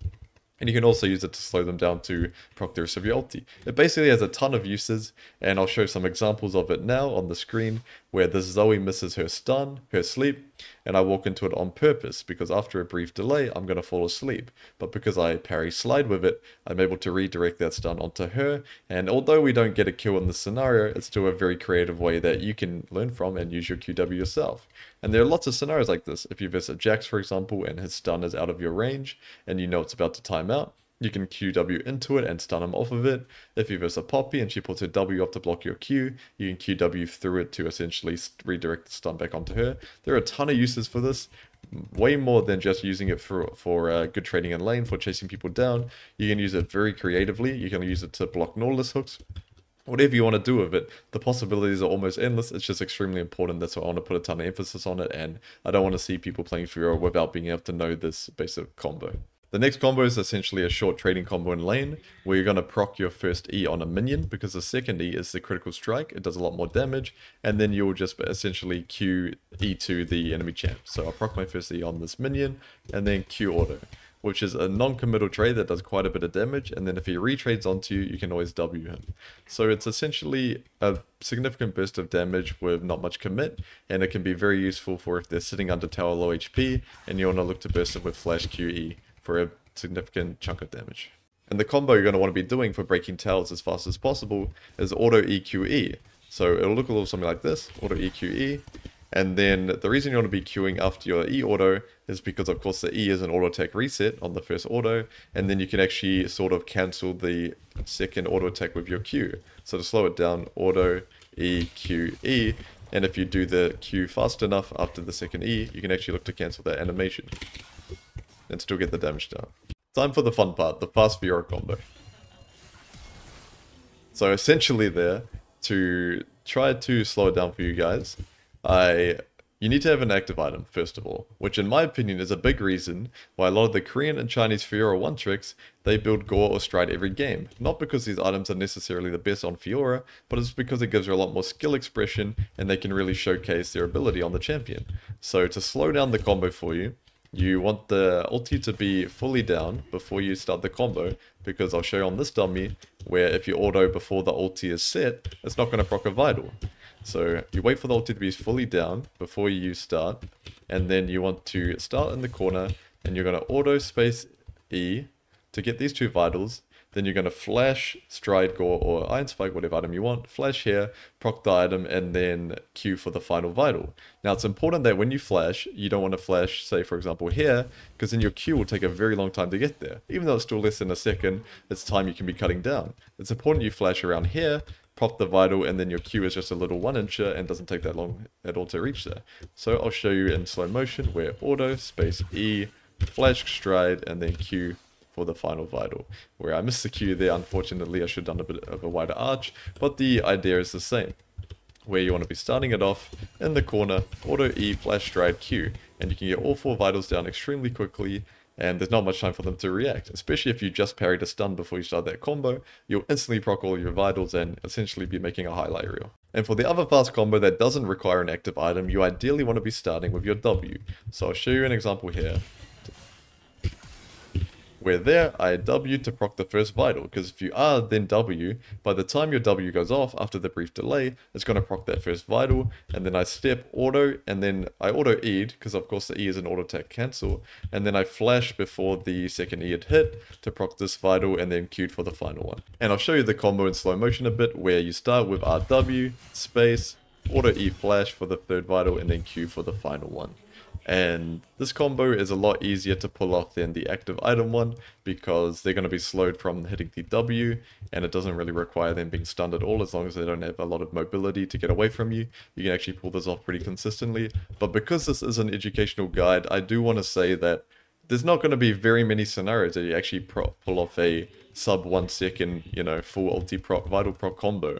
And you can also use it to slow them down to proc the rest of your ulti. It basically has a ton of uses, and I'll show some examples of it now on the screen, where this Zoe misses her stun, her sleep, and I walk into it on purpose, because after a brief delay, I'm going to fall asleep. But because I parry slide with it, I'm able to redirect that stun onto her, and although we don't get a kill in this scenario, it's still a very creative way that you can learn from and use your QW yourself. And there are lots of scenarios like this. If you visit Jax, for example, and his stun is out of your range, and you know it's about to time out, you can QW into it and stun him off of it. If you verse a Poppy and she puts her W up to block your Q, you can QW through it to essentially redirect the stun back onto her. There are a ton of uses for this, way more than just using it for good trading in lane, for chasing people down. You can use it very creatively. You can use it to block Nautilus hooks. Whatever you want to do with it, the possibilities are almost endless. It's just extremely important. That's why I want to put a ton of emphasis on it, and I don't want to see people playing Fiora without being able to know this basic combo. The next combo is essentially a short trading combo in lane, where you're going to proc your first E on a minion, because the second E is the critical strike. It does a lot more damage, and then you'll just essentially Q E to the enemy champ. So I'll proc my first E on this minion, and then Q auto, which is a non-committal trade that does quite a bit of damage, and then if he retrades onto you, you can always W him. So it's essentially a significant burst of damage with not much commit, and it can be very useful for if they're sitting under tower low HP, and you want to look to burst them with flash QE for a significant chunk of damage. And the combo you're going to want to be doing for breaking towers as fast as possible is auto EQE. So it'll look a little something like this, auto EQE, And then the reason you want to be queuing after your E auto is because of course the E is an auto attack reset on the first auto, and then you can actually sort of cancel the second auto attack with your Q. So to slow it down, auto, E, Q, E, and if you do the Q fast enough after the second E, you can actually look to cancel that animation and still get the damage down. Time for the fun part, the fast Fiora combo. So essentially there, to try to slow it down for you guys, you need to have an active item, first of all, which in my opinion is a big reason why a lot of the Korean and Chinese Fiora 1 tricks, they build Gore or Stride every game. Not because these items are necessarily the best on Fiora, but it's because it gives her a lot more skill expression and they can really showcase their ability on the champion. So to slow down the combo for you, you want the ulti to be fully down before you start the combo, because I'll show you on this dummy, where if you auto before the ulti is set, it's not going to proc a vital. So you wait for the ulti to be fully down before you start, and then you want to start in the corner, and you're going to auto space E to get these two vitals. Then you're going to flash, stride, gore, or iron spike, whatever item you want, flash here, proc the item, and then Q for the final vital. Now it's important that when you flash, you don't want to flash, say for example here, because then your Q will take a very long time to get there. Even though it's still less than a second, it's time you can be cutting down. It's important you flash around here, prop the vital, and then your Q is just a little 1-incher and doesn't take that long at all to reach there. So I'll show you in slow motion where auto, space E, flash, stride, and then Q for the final vital. Where I missed the Q there, unfortunately I should have done a bit of a wider arch, but the idea is the same. Where you want to be starting it off in the corner, auto E, flash, stride, Q, and you can get all 4 vitals down extremely quickly, and there's not much time for them to react. Especially if you just parried a stun before you start that combo, you'll instantly proc all your vitals and essentially be making a highlight reel. And for the other fast combo that doesn't require an active item, you ideally want to be starting with your W. So I'll show you an example here. Where there, I W to proc the first vital, because if you R then W, by the time your W goes off after the brief delay, it's going to proc that first vital, and then I step auto, and then I auto E'd, because of course the E is an auto attack cancel, and then I flash before the second E had hit to proc this vital, and then Q'd for the final one. And I'll show you the combo in slow motion a bit, where you start with RW, space, auto E flash for the third vital, and then Q for the final one. And this combo is a lot easier to pull off than the active item one, because they're going to be slowed from hitting the W, and it doesn't really require them being stunned at all. As long as they don't have a lot of mobility to get away from you, you can actually pull this off pretty consistently. But because this is an educational guide, I do want to say that there's not going to be very many scenarios that you actually pull off a sub 1 second, full ulti proc, vital proc combo.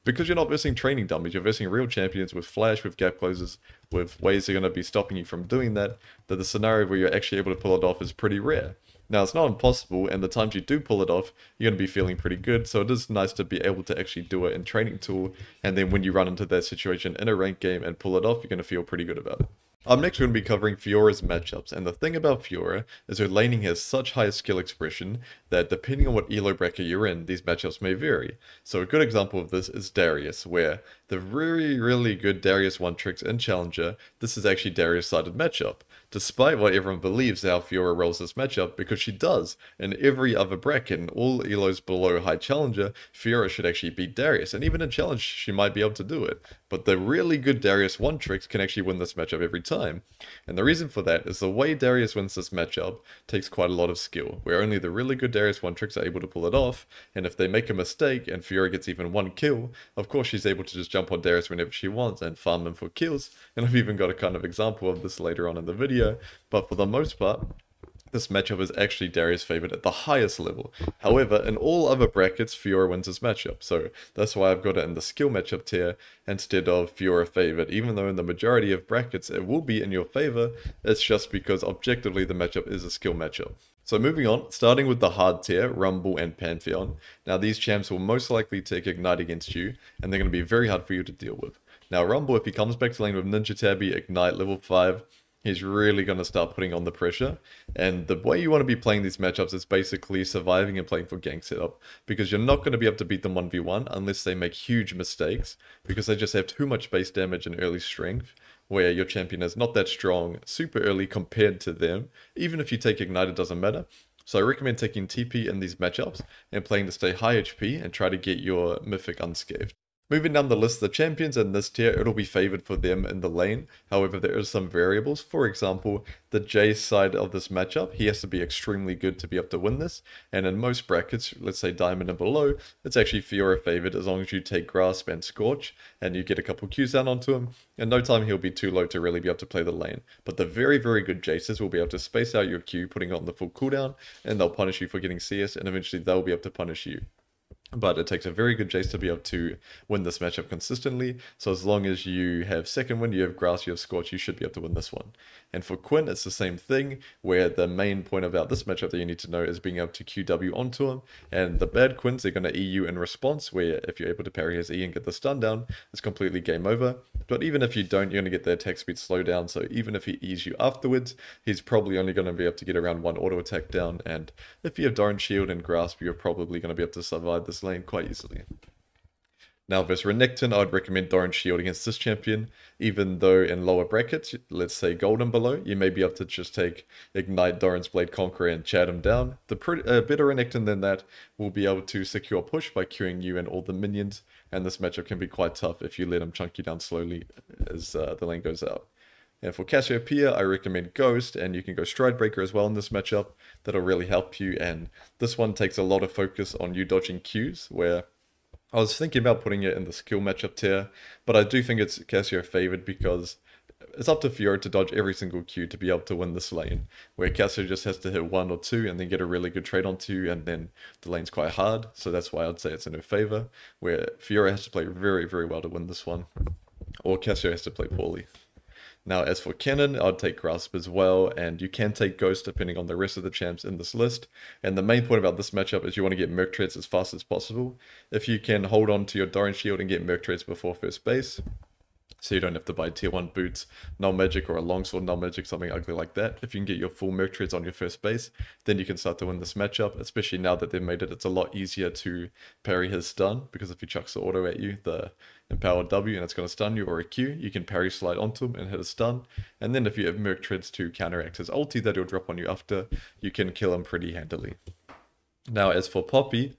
Because you're not versing training dummies, you're versing real champions with flash, with gap closes, with ways they're going to be stopping you from doing that, that the scenario where you're actually able to pull it off is pretty rare. Now, it's not impossible, and the times you do pull it off, you're going to be feeling pretty good, so it is nice to be able to actually do it in training tool, and then when you run into that situation in a ranked game and pull it off, you're going to feel pretty good about it. I'm next going to be covering Fiora's matchups, and the thing about Fiora is her laning has such high skill expression that depending on what elo bracket you're in, these matchups may vary. So a good example of this is Darius, where the really good Darius 1 tricks in Challenger, this is actually Darius' sided matchup. Despite what everyone believes how Fiora rolls this matchup, because she does. In every other bracket, in all elos below High Challenger, Fiora should actually beat Darius, and even in Challenge she might be able to do it. But the really good Darius 1 tricks can actually win this matchup every time. And the reason for that is the way Darius wins this matchup takes quite a lot of skill, where only the really good Darius 1 tricks are able to pull it off, and if they make a mistake and Fiora gets even 1 kill, of course she's able to just jump on Darius whenever she wants and farm him for kills, and I've even got a kind of example of this later on in the video. But for the most part, this matchup is actually Darius' favorite at the highest level. However, in all other brackets, Fiora wins this matchup, so that's why I've got it in the skill matchup tier instead of Fiora favorite. Even though in the majority of brackets it will be in your favor, it's just because objectively the matchup is a skill matchup. So moving on, starting with the hard tier, Rumble and Pantheon. Now these champs will most likely take Ignite against you, and they're going to be very hard for you to deal with. Now Rumble, if he comes back to lane with Ninja Tabby, Ignite level 5, he's really going to start putting on the pressure. And the way you want to be playing these matchups is basically surviving and playing for gank setup, because you're not going to be able to beat them 1v1 unless they make huge mistakes, because they just have too much base damage and early strength, where your champion is not that strong super early compared to them. Even if you take Ignite, it doesn't matter. So I recommend taking TP in these matchups and playing to stay high HP and try to get your Mythic unscathed. Moving down the list of the champions in this tier, it'll be favored for them in the lane. However, there are some variables. For example, the Jace side of this matchup, he has to be extremely good to be able to win this. And in most brackets, let's say Diamond and below, it's actually Fiora favored as long as you take Grasp and Scorch and you get a couple Qs down onto him. In no time, he'll be too low to really be able to play the lane. But the very, very good Jaces will be able to space out your Q, putting on the full cooldown, and they'll punish you for getting CS, and eventually they'll be able to punish you. But it takes a very good Jace to be able to win this matchup consistently. So as long as you have second wind, you have Grass, you have Scorch, you should be able to win this one. And for Quinn, it's the same thing, where the main point about this matchup that you need to know is being able to QW onto him. And the bad Quins, they're going to EU in response, where if you're able to parry his E and get the stun down, it's completely game over. But even if you don't, you're going to get the attack speed slow down. So even if he E's you afterwards, he's probably only going to be able to get around one auto attack down. And if you have Doran's Shield and Grasp, you're probably going to be able to survive this lane quite easily. Now versus Renekton, I would recommend Doran's Shield against this champion, even though in lower brackets, let's say gold and below, you may be able to just take Ignite Doran's Blade Conqueror and chat him down. The better Renekton than that will be able to secure push by queuing you and all the minions, and this matchup can be quite tough if you let him chunk you down slowly as the lane goes out. And for Cassiopeia, I recommend Ghost, and you can go Stridebreaker as well in this matchup. That'll really help you, and this one takes a lot of focus on you dodging Qs, where I was thinking about putting it in the skill matchup tier, but I do think it's Cassio favored because it's up to Fiora to dodge every single Q to be able to win this lane, where Cassio just has to hit 1 or 2 and then get a really good trade onto you, and then the lane's quite hard, so that's why I'd say it's in her favor, where Fiora has to play very, very well to win this one, or Cassio has to play poorly. Now, as for Cannon, I'd take Grasp as well, and you can take Ghost depending on the rest of the champs in this list. And the main point about this matchup is you want to get Merc Treads as fast as possible. If you can hold on to your Doran Shield and get Merc Treads before first base, so you don't have to buy tier 1 boots, null magic, or a longsword null magic, something ugly like that. If you can get your full Merc Treads on your first base, then you can start to win this matchup, especially now that they've made it, it's a lot easier to parry his stun, because if he chucks the auto at you, the Empowered W, and it's going to stun you, or a Q, you can parry slide onto him and hit a stun, and then if you have Merc Treads to counteract his ulti that he'll drop on you after, you can kill him pretty handily. Now, as for Poppy,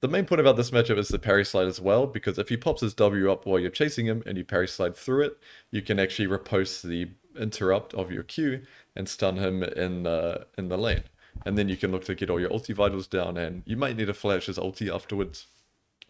the main point about this matchup is the parry slide as well, because if he pops his W up while you're chasing him and you parry slide through it, you can actually riposte the interrupt of your Q and stun him in the lane. And then you can look to get all your ulti vitals down, and you might need to flash his ulti afterwards.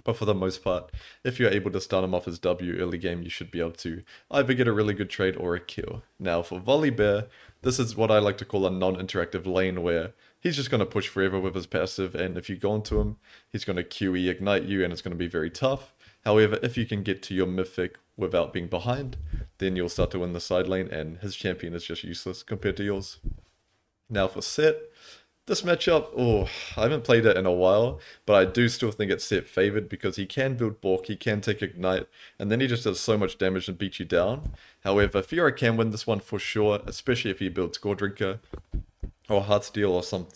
But for the most part, if you're able to stun him off his W early game, you should be able to either get a really good trade or a kill. Now for Volibear, this is what I like to call a non-interactive lane, where he's just going to push forever with his passive, and if you go onto him, he's going to QE ignite you, and it's going to be very tough. However, if you can get to your mythic without being behind, then you'll start to win the side lane, and his champion is just useless compared to yours. Now for Set, this matchup, I haven't played it in a while, but I do still think it's Set favored because he can build Bork, he can take Ignite, and then he just does so much damage and beat you down. However, Fiora can win this one for sure, especially if he builds Gore Drinker or Heartsteel or some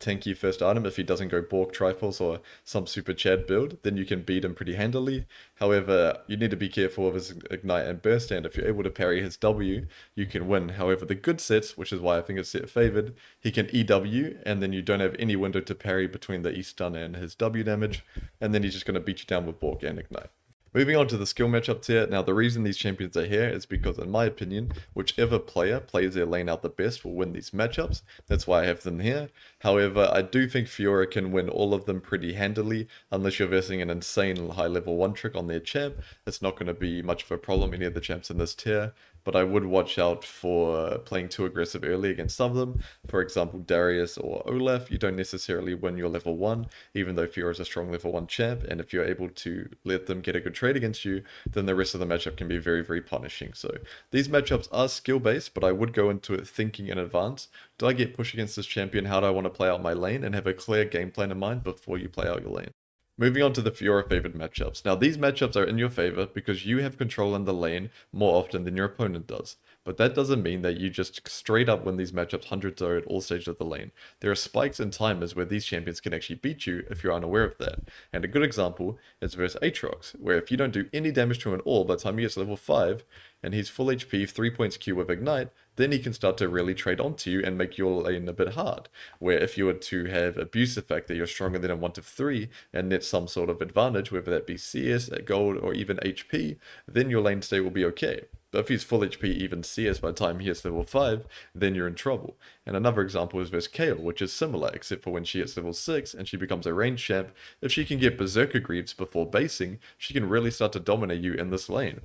tanky first item. If he doesn't go Bork, Triforce, or some Super Chad build, then you can beat him pretty handily. However, you need to be careful of his Ignite and Burst, and if you're able to parry his W, you can win. However, the good sets, which is why I think it's Set favored, he can EW, and then you don't have any window to parry between the E stun and his W damage, and then he's just going to beat you down with Bork and Ignite. Moving on to the skill matchup tier. Now, the reason these champions are here is because, in my opinion, whichever player plays their lane out the best will win these matchups. That's why I have them here. However, I do think Fiora can win all of them pretty handily, unless you're versing an insane high level 1 trick on their champ. It's not going to be much of a problem, any of the champs in this tier. But I would watch out for playing too aggressive early against some of them. For example, Darius or Olaf, you don't necessarily win your level 1, even though Fiora is a strong level 1 champ, and if you're able to let them get a good trade against you, then the rest of the matchup can be very, very punishing. So these matchups are skill-based, but I would go into it thinking in advance. Do I get push against this champion? How do I want to play out my lane? And have a clear game plan in mind before you play out your lane. Moving on to the Fiora favored matchups. Now, these matchups are in your favor because you have control in the lane more often than your opponent does. But that doesn't mean that you just straight up win these matchups 100-0 at all stages of the lane. There are spikes and timers where these champions can actually beat you if you're unaware of that. And a good example is versus Aatrox, where if you don't do any damage to him at all by the time he gets level 5, and he's full HP, 3 points Q with Ignite, then he can start to really trade onto you and make your lane a bit hard. Where if you were to have Abuse Effect that you're stronger than a 1 to 3 and net some sort of advantage, whether that be CS, gold, or even HP, then your lane state will be okay. But if he's full HP, even CS by the time he hits level 5, then you're in trouble. And another example is versus Kayle, which is similar, except for when she hits level 6 and she becomes a range champ, if she can get Berserker Greaves before basing, she can really start to dominate you in this lane.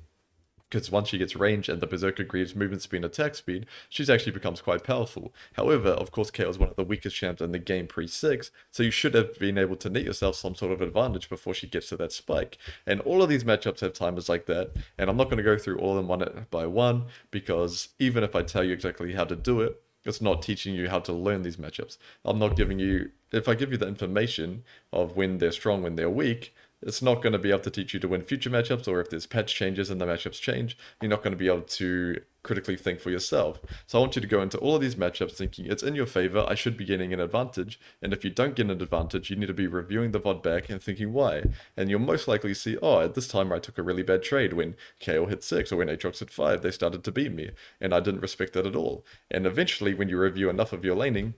Because once she gets range and the Berserker Greaves movement speed and attack speed, she actually becomes quite powerful. However, of course, Kayle is one of the weakest champs in the game pre-6, so you should have been able to net yourself some sort of advantage before she gets to that spike. And all of these matchups have timers like that, and I'm not going to go through all of them one by one, because even if I tell you exactly how to do it, it's not teaching you how to learn these matchups. I'm not giving you, if I give you the information of when they're strong, when they're weak, it's not going to be able to teach you to win future matchups, or if there's patch changes and the matchups change, you're not going to be able to critically think for yourself. So I want you to go into all of these matchups thinking it's in your favor, I should be getting an advantage, and if you don't get an advantage, you need to be reviewing the VOD back and thinking why. And you'll most likely see, oh, at this time I took a really bad trade when Kayle hit 6 or when Aatrox hit 5, they started to beat me, and I didn't respect that at all. And eventually, when you review enough of your laning,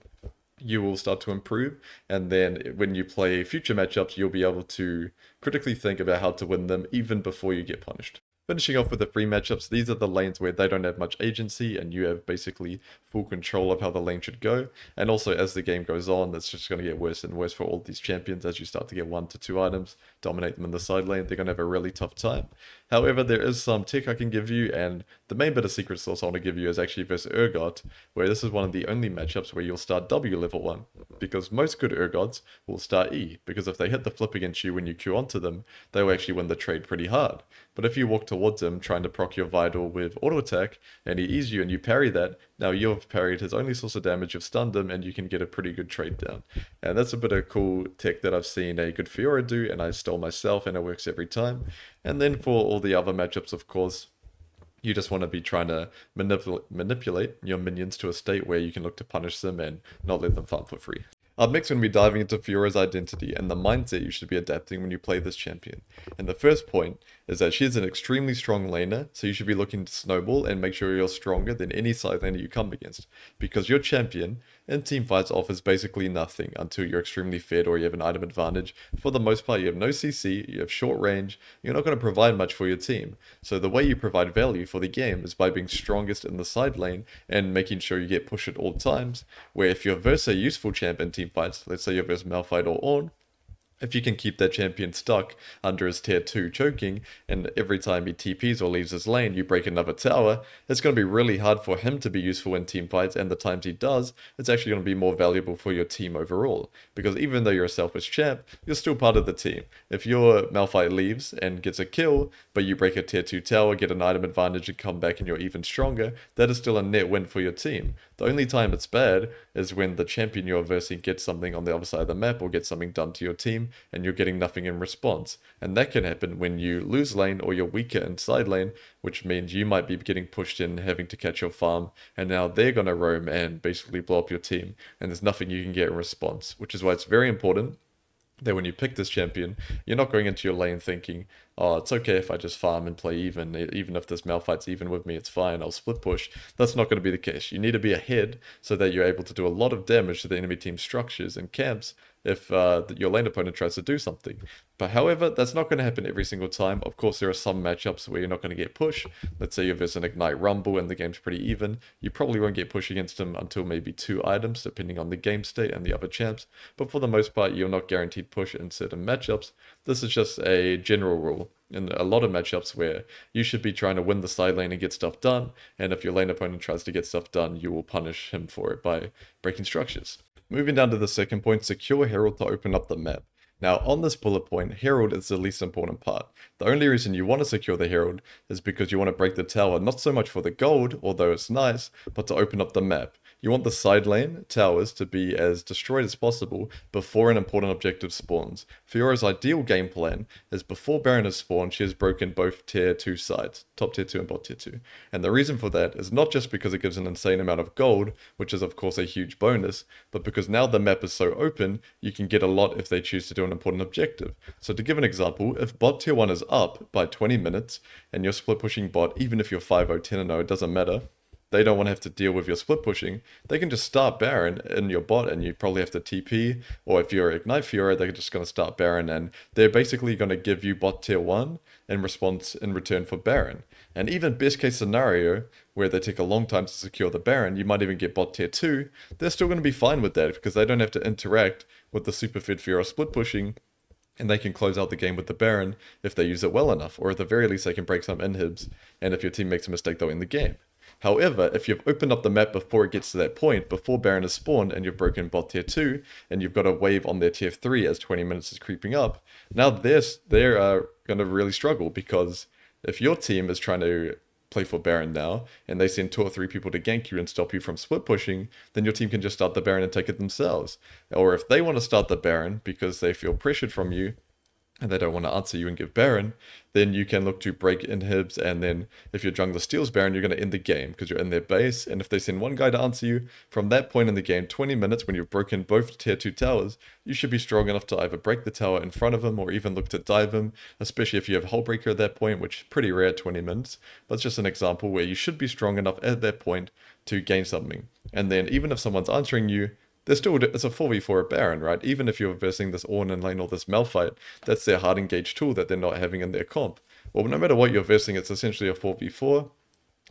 you will start to improve, and then when you play future matchups, you'll be able to critically think about how to win them even before you get punished. Finishing off with the free matchups, these are the lanes where they don't have much agency and you have basically full control of how the lane should go. And also as the game goes on, it's just going to get worse and worse for all these champions. As you start to get 1 to 2 items, dominate them in the side lane, they're going to have a really tough time. However, there is some tech I can give you, and the main bit of secret sauce I want to give you is actually versus Urgot, where this is one of the only matchups where you'll start W level 1, because most good Urgots will start E, because if they hit the flip against you when you Q onto them, they will actually win the trade pretty hard. But if you walk towards him trying to proc your Vital with auto attack, and he E's you and you parry that, now you've parried his only source of damage, you've stunned him, and you can get a pretty good trade down. And that's a bit of cool tech that I've seen a good Fiora do, and I stole myself, and it works every time. And then for all the other matchups, of course, you just want to be trying to manipulate your minions to a state where you can look to punish them and not let them farm for free. Up next, we're going to be diving into Fiora's identity and the mindset you should be adapting when you play this champion. And the first point is that she is an extremely strong laner, so you should be looking to snowball and make sure you're stronger than any side laner you come against. Because your champion in teamfights offers basically nothing until you're extremely fed or you have an item advantage. For the most part, you have no CC, you have short range, you're not going to provide much for your team. So the way you provide value for the game is by being strongest in the side lane and making sure you get pushed at all times, where if you're versus a useful champ in teamfights, let's say you're versus Malphite or Ornn, if you can keep that champion stuck under his tier 2 choking, and every time he TPs or leaves his lane, you break another tower, it's going to be really hard for him to be useful in team fights, and the times he does, it's actually going to be more valuable for your team overall. Because even though you're a selfish champ, you're still part of the team. If your Malphite leaves and gets a kill, but you break a tier 2 tower, get an item advantage, and come back and you're even stronger, that is still a net win for your team. The only time it's bad is when the champion you're versing gets something on the other side of the map or gets something done to your team, and you're getting nothing in response. And that can happen when you lose lane or you're weaker in side lane, which means you might be getting pushed in, having to catch your farm, and now they're going to roam and basically blow up your team, and there's nothing you can get in response, which is why it's very important that when you pick this champion, you're not going into your lane thinking, oh, it's okay if I just farm and play even if this Malphite's even with me, it's fine, I'll split push. That's not going to be the case. You need to be ahead so that you're able to do a lot of damage to the enemy team structures and camps if your lane opponent tries to do something. But however, that's not going to happen every single time. Of course, there are some matchups where you're not going to get push. Let's say you're versus an Ignite Rumble and the game's pretty even. You probably won't get push against him until maybe 2 items, depending on the game state and the other champs. But for the most part, you're not guaranteed push in certain matchups. This is just a general rule in a lot of matchups where you should be trying to win the side lane and get stuff done. And if your lane opponent tries to get stuff done, you will punish him for it by breaking structures. Moving down to the second point, secure Herald to open up the map. Now, on this bullet point, Herald is the least important part. The only reason you want to secure the Herald is because you want to break the tower, not so much for the gold, although it's nice, but to open up the map. you want the side lane towers to be as destroyed as possible before an important objective spawns. Fiora's ideal game plan is before Baron has spawned, she has broken both tier 2 sides, top tier 2 and bot tier 2. And the reason for that is not just because it gives an insane amount of gold, which is of course a huge bonus, but because now the map is so open, you can get a lot if they choose to do an important objective. So to give an example, if bot tier 1 is up by 20 minutes, and you're split pushing bot, even if you're 5-0, 10-0, it doesn't matter, they don't want to have to deal with your split pushing. They can just start Baron in your bot and you probably have to TP, or if you're Ignite Fiora, they're just going to start Baron and they're basically going to give you bot tier 1 in response in return for Baron. And even best case scenario, where they take a long time to secure the Baron, you might even get bot tier 2, they're still going to be fine with that because they don't have to interact with the super fed Fiora split pushing, and they can close out the game with the Baron if they use it well enough, or at the very least they can break some inhibs, and if your team makes a mistake they'll win the game. However, if you've opened up the map before it gets to that point, before Baron is spawned and you've broken bot tier 2, and you've got a wave on their tier 3 as 20 minutes is creeping up, now they're going to really struggle, because if your team is trying to play for Baron now, and they send 2 or 3 people to gank you and stop you from split pushing, then your team can just start the Baron and take it themselves. Or if they want to start the Baron because they feel pressured from you, and they don't want to answer you and give Baron, then you can look to break inhibs, and then if your jungler steals Baron, you're going to end the game because you're in their base, and if they send one guy to answer you, from that point in the game, 20 minutes when you've broken both tier 2 towers, you should be strong enough to either break the tower in front of him or even look to dive him, especially if you have Hullbreaker at that point, which is pretty rare at 20 minutes, but it's just an example where you should be strong enough at that point to gain something. And then even if someone's answering you, it's a 4v4 at Baron, right? Even if you're versing this Ornn in lane or this Malphite, that's their hard engage tool that they're not having in their comp. Well, no matter what you're versing, it's essentially a 4v4,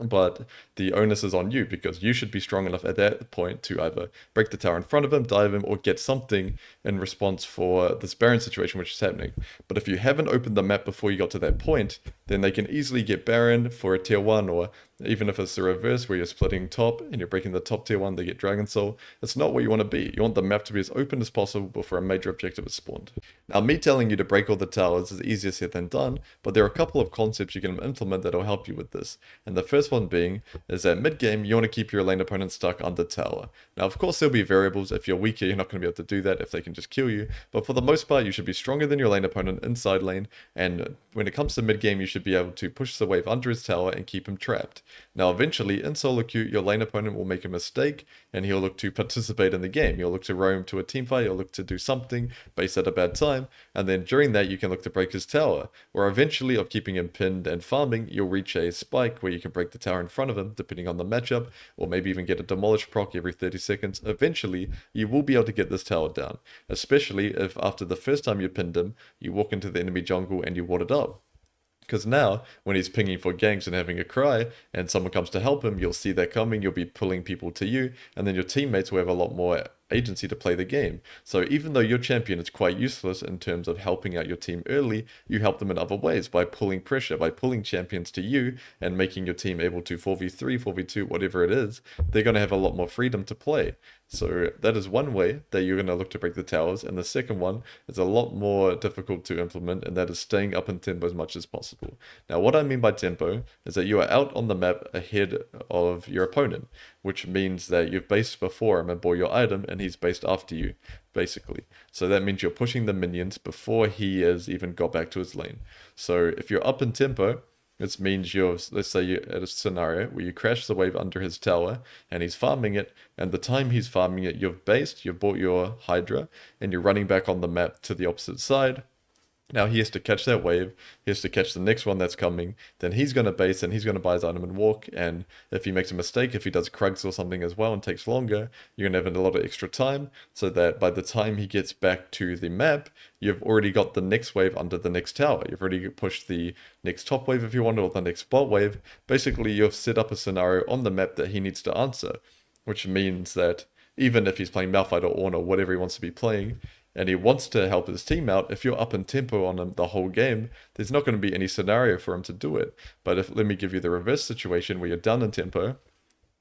but the onus is on you because you should be strong enough at that point to either break the tower in front of him, dive him, or get something in response for this Baron situation which is happening. But if you haven't opened the map before you got to that point, then they can easily get Baron for a tier 1, or even if it's the reverse where you're splitting top and you're breaking the top tier 1, they get Dragon Soul. It's not what you want to be. You want the map to be as open as possible before a major objective is spawned. Now, me telling you to break all the towers is easier said than done, but there are a couple of concepts you can implement that will help you with this. And the first one being is that mid-game, you want to keep your lane opponent stuck under tower. Now, of course, there'll be variables. If you're weaker, you're not going to be able to do that if they can just kill you. But for the most part, you should be stronger than your lane opponent inside lane. And when it comes to mid-game, you should be able to push the wave under his tower and keep him trapped. Now, eventually, in solo queue, your lane opponent will make a mistake, and he'll look to participate in the game. He'll look to roam to a teamfight, he'll look to do something, base at a bad time, and then during that, you can look to break his tower. Or eventually, of keeping him pinned and farming, you'll reach a spike where you can break the tower in front of him, depending on the matchup, or maybe even get a demolish proc every 30 seconds. Eventually, you will be able to get this tower down, especially if after the first time you pinned him, you walk into the enemy jungle and you ward it up. Because now, when he's pinging for ganks and having a cry, and someone comes to help him, you'll see that coming, you'll be pulling people to you, and then your teammates will have a lot more agency to play the game. So even though your champion is quite useless in terms of helping out your team early, you help them in other ways by pulling pressure, by pulling champions to you, and making your team able to 4v3, 4v2, whatever it is. They're going to have a lot more freedom to play. So that is one way that you're going to look to break the towers, and the second one is a lot more difficult to implement, and that is staying up in tempo as much as possible. Now, what I mean by tempo is that you are out on the map ahead of your opponent, which means that you've based before him and bought your item, and he's based after you, basically. So that means you're pushing the minions before he has even got back to his lane. So if you're up in tempo, it means let's say you're at a scenario where you crash the wave under his tower and he's farming it, and the time he's farming it, you've bought your Hydra, and you're running back on the map to the opposite side. Now he has to catch that wave, he has to catch the next one that's coming, then he's going to base and he's going to buy his item and walk, and if he makes a mistake, if he does Krugs or something as well and takes longer, you're going to have a lot of extra time, so that by the time he gets back to the map, you've already got the next wave under the next tower. You've already pushed the next top wave if you want, or the next bot wave. Basically, you've set up a scenario on the map that he needs to answer, which means that even if he's playing Malphite or Ornn or whatever he wants to be playing, and he wants to help his team out, if you're up in tempo on him the whole game, there's not going to be any scenario for him to do it. But let me give you the reverse situation where you're down in tempo,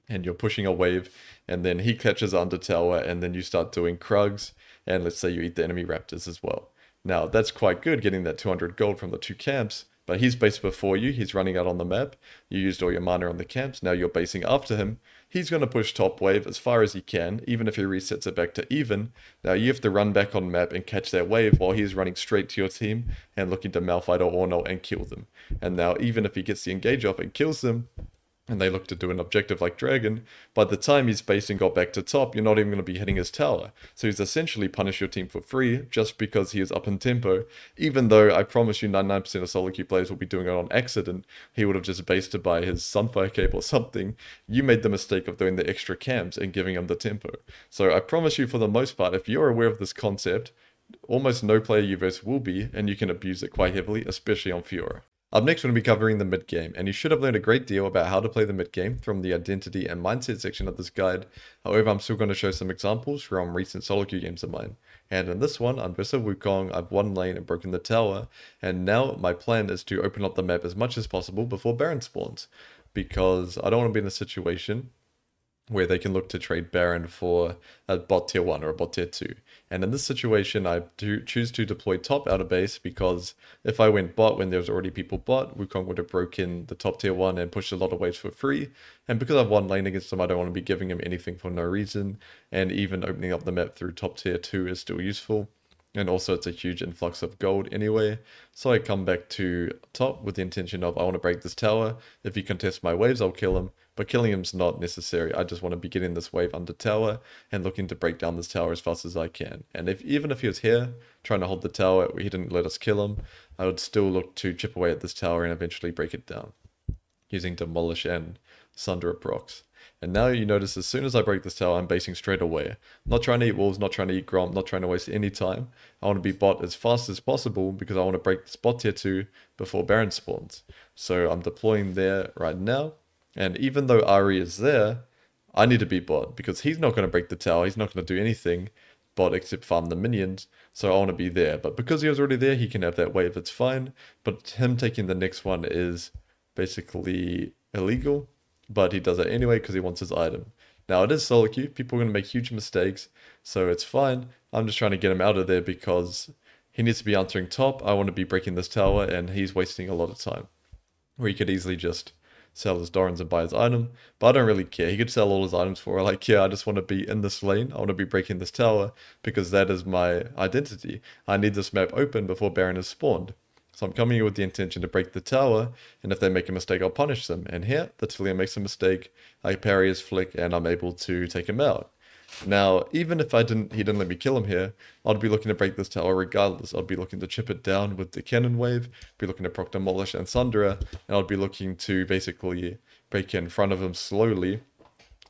and you're pushing a wave, and then he catches under tower, and then you start doing Krugs, and let's say you eat the enemy Raptors as well. Now, that's quite good, getting that 200 gold from the two camps, but he's based before you, he's running out on the map, you used all your mana on the camps, now you're basing after him, he's going to push top wave as far as he can, even if he resets it back to even. Now you have to run back on map and catch that wave while he's running straight to your team and looking to Malphite or Ornal and kill them. And now even if he gets the engage off and kills them, and they look to do an objective like Dragon, by the time he's based and got back to top, you're not even going to be hitting his tower. So he's essentially punished your team for free just because he is up in tempo, even though I promise you 99% of solo queue players will be doing it on accident. He would have just basted by his Sunfire Cape or something. You made the mistake of doing the extra cams and giving him the tempo. So I promise you, for the most part, if you're aware of this concept, almost no player you verse will be, and you can abuse it quite heavily, especially on Fiora. Up next, we're going to be covering the mid game, and you should have learned a great deal about how to play the mid game from the identity and mindset section of this guide. However, I'm still going to show some examples from recent solo queue games of mine. And in this one, I'm versus Wukong, I've won lane and broken the tower, and now my plan is to open up the map as much as possible before Baron spawns, because I don't want to be in a situation where they can look to trade Baron for a bot tier 1 or a bot tier 2. And in this situation, I do choose to deploy top out of base, because if I went bot when there's already people bot, Wukong would have broken the top tier 1 and pushed a lot of waves for free. And because I've won lane against them, I don't want to be giving him anything for no reason. And even opening up the map through top tier 2 is still useful. And also it's a huge influx of gold anyway. So I come back to top with the intention of I want to break this tower. If he contests my waves, I'll kill him. But killing him's not necessary. I just want to be getting this wave under tower and looking to break down this tower as fast as I can. And even if he was here trying to hold the tower, he didn't let us kill him, I would still look to chip away at this tower and eventually break it down using Demolish and Sunder procs. And now you notice as soon as I break this tower, I'm basing straight away. I'm not trying to eat walls, not trying to eat Gromp, not trying to waste any time. I want to be bot as fast as possible because I want to break this bot tier 2 before Baron spawns. So I'm deploying there right now. And even though Ari is there, I need to be bot because he's not going to break the tower. He's not going to do anything bot except farm the minions. So I want to be there. But because he was already there, he can have that wave. It's fine. But him taking the next one is basically illegal. But he does it anyway because he wants his item. Now it is solo queue. People are going to make huge mistakes. So it's fine. I'm just trying to get him out of there because he needs to be answering top. I want to be breaking this tower and he's wasting a lot of time. Where he could easily just sell his Dorans and buy his item, but I don't really care. He could sell all his items for, like, yeah, I just want to be in this lane. I want to be breaking this tower because that is my identity. I need this map open before Baron is spawned. So I'm coming here with the intention to break the tower, and if they make a mistake, I'll punish them. And here, the Tillian makes a mistake, I parry his flick, and I'm able to take him out. Now, even if he didn't let me kill him here, I'd be looking to break this tower regardless. I'd be looking to chip it down with the cannon wave, be looking to proc Demolish and Sundera, and I'd be looking to basically break in front of him slowly.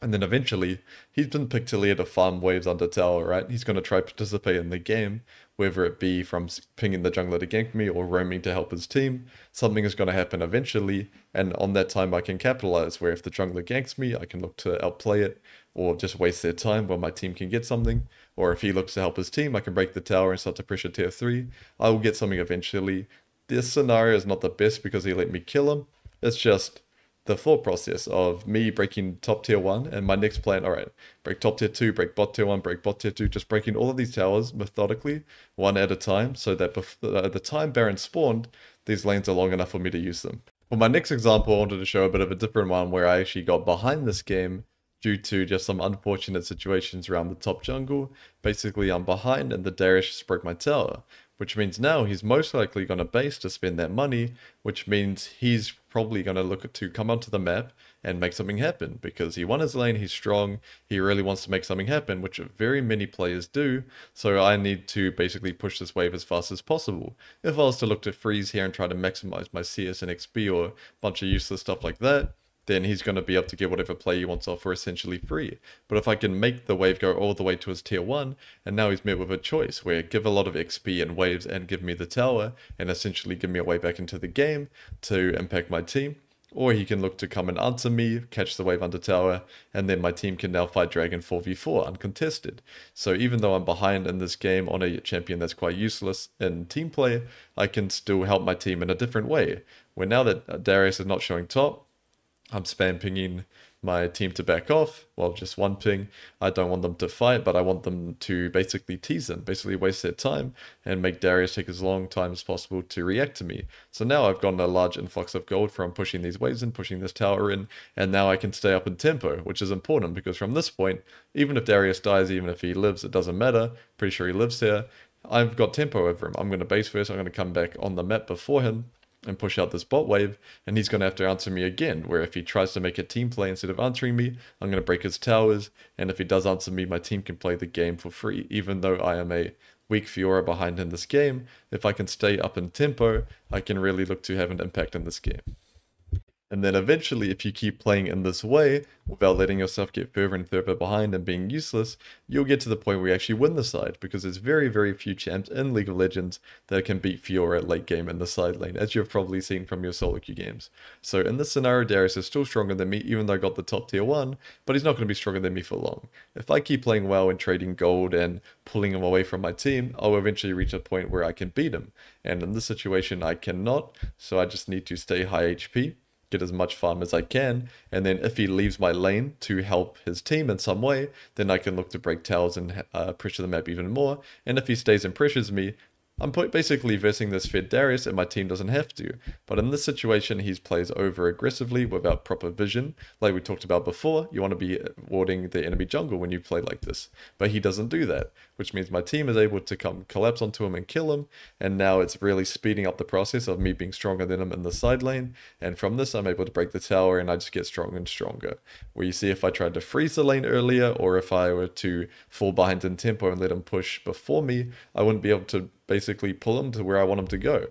And then eventually, he's been picked to to farm waves under tower, right? He's going to try to participate in the game, whether it be from pinging the jungler to gank me or roaming to help his team. Something is going to happen eventually, and on that time I can capitalize, where if the jungler ganks me, I can look to outplay it, or just waste their time while my team can get something. Or if he looks to help his team, I can break the tower and start to pressure tier 3. I will get something eventually. This scenario is not the best because he let me kill him. It's just the thought process of me breaking top tier 1 and my next plan, alright, break top tier 2, break bot tier 1, break bot tier 2, just breaking all of these towers methodically, one at a time, so that at the time Baron spawned, these lanes are long enough for me to use them. For my next example, I wanted to show a bit of a different one where I actually got behind this game due to just some unfortunate situations around the top jungle. Basically, I'm behind and the Darius just broke my tower, which means now he's most likely going to base to spend that money, which means he's probably going to look to come onto the map and make something happen because he won his lane, he's strong, he really wants to make something happen, which very many players do, so I need to basically push this wave as fast as possible. If I was to look to freeze here and try to maximize my CS and XP or a bunch of useless stuff like that, then he's going to be able to get whatever play he wants off for essentially free. But if I can make the wave go all the way to his tier 1, and now he's met with a choice where give a lot of XP and waves and give me the tower, and essentially give me a way back into the game to impact my team, or he can look to come and answer me, catch the wave under tower, and then my team can now fight Dragon 4v4 uncontested. So even though I'm behind in this game on a champion that's quite useless in team play, I can still help my team in a different way. Where now that Darius is not showing top, I'm spam pinging my team to back off. Well, just one ping. I don't want them to fight, but I want them to basically tease them, basically waste their time and make Darius take as long time as possible to react to me. So now I've gotten a large influx of gold from pushing these waves in, pushing this tower in, and now I can stay up in tempo, which is important because from this point, even if Darius dies, even if he lives, it doesn't matter. Pretty sure he lives here. I've got tempo over him. I'm going to base first. I'm going to come back on the map before him and push out this bot wave, and he's going to have to answer me again, where if he tries to make a team play instead of answering me, I'm going to break his towers, and if he does answer me, my team can play the game for free. Even though I am a weak Fiora behind in this game, if I can stay up in tempo, I can really look to have an impact in this game. And then eventually, if you keep playing in this way, without letting yourself get further and further behind and being useless, you'll get to the point where you actually win the side, because there's very, very few champs in League of Legends that can beat Fiora late game in the side lane, as you've probably seen from your solo queue games. So in this scenario, Darius is still stronger than me, even though I got the top tier 1, but he's not going to be stronger than me for long. If I keep playing well and trading gold and pulling him away from my team, I'll eventually reach a point where I can beat him. And in this situation, I cannot, so I just need to stay high HP, get as much farm as I can, and then if he leaves my lane to help his team in some way, then I can look to break towers and pressure the map even more, and if he stays and pressures me, I'm basically versing this fed Darius and my team doesn't have to. But in this situation, he plays over aggressively without proper vision. Like we talked about before, you want to be warding the enemy jungle when you play like this. But he doesn't do that, which means my team is able to come collapse onto him and kill him. And now it's really speeding up the process of me being stronger than him in the side lane. And from this, I'm able to break the tower and I just get stronger and stronger. Where you see if I tried to freeze the lane earlier, or if I were to fall behind in tempo and let him push before me, I wouldn't be able to basically pull him to where I want him to go.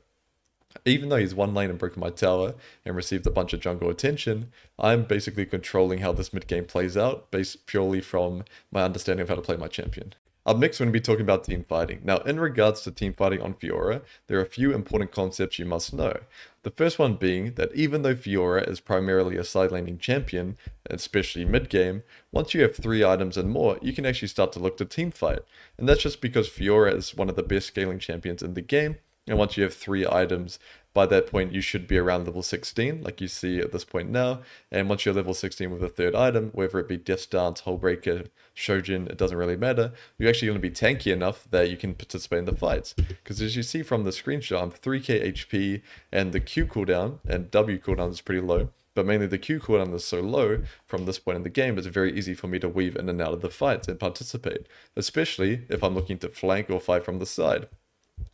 Even though he's one lane and broken my tower and received a bunch of jungle attention, I'm basically controlling how this mid game plays out based purely from my understanding of how to play my champion. Up next, we're going to be talking about team fighting. Now, in regards to team fighting on Fiora, there are a few important concepts you must know. The first one being that even though Fiora is primarily a side laning champion, especially mid-game, once you have 3 items and more, you can actually start to look to team fight. And that's just because Fiora is one of the best scaling champions in the game, and once you have 3 items, by that point you should be around level 16, like you see at this point now, and once you're level 16 with a 3rd item, whether it be Death Dance, Hullbreaker, Shojin, it doesn't really matter, you're actually going to be tanky enough that you can participate in the fights. Because as you see from the screenshot, I'm 3k HP, and the Q cooldown and W cooldown is pretty low, but mainly the Q cooldown is so low from this point in the game, it's very easy for me to weave in and out of the fights and participate, especially if I'm looking to flank or fight from the side,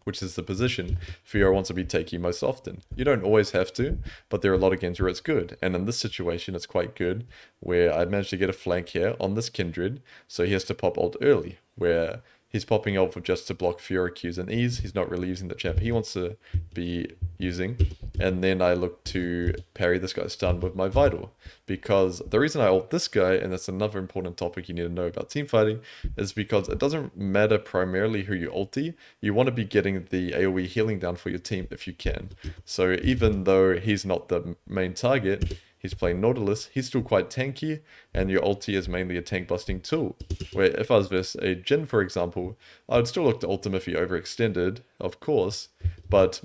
which is the position Fiora wants to be taking most often. You don't always have to, but there are a lot of games where it's good. And in this situation, it's quite good, where I managed to get a flank here on this Kindred, so he has to pop ult early, where he's popping ult just to block Fiora Qs and Es. He's not really using the champ he wants to be using. And then I look to parry this guy's stun with my Vital. Because the reason I ult this guy, and that's another important topic you need to know about teamfighting, is because it doesn't matter primarily who you ulti. You want to be getting the AoE healing down for your team if you can. So even though he's not the main target, he's playing Nautilus, he's still quite tanky, and your ulti is mainly a tank busting tool. Where if I was versus a Jhin, for example, I would still look to ult him if he overextended, of course, but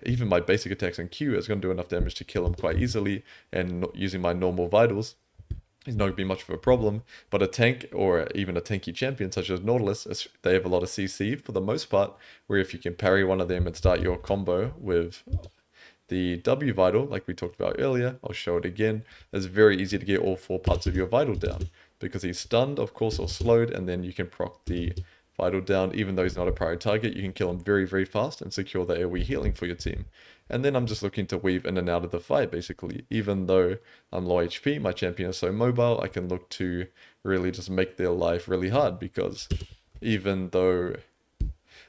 even my basic attacks and Q is going to do enough damage to kill him quite easily, and using my normal vitals, it's not going to be much of a problem. But a tank, or even a tanky champion such as Nautilus, they have a lot of CC for the most part, where if you can parry one of them and start your combo with the W Vital, like we talked about earlier, I'll show it again, it's very easy to get all 4 parts of your Vital down. Because he's stunned, of course, or slowed, and then you can proc the Vital down. Even though he's not a priority target, you can kill him very, very fast and secure the AoE healing for your team. And then I'm just looking to weave in and out of the fight, basically. Even though I'm low HP, my champion is so mobile, I can look to really just make their life really hard, because even though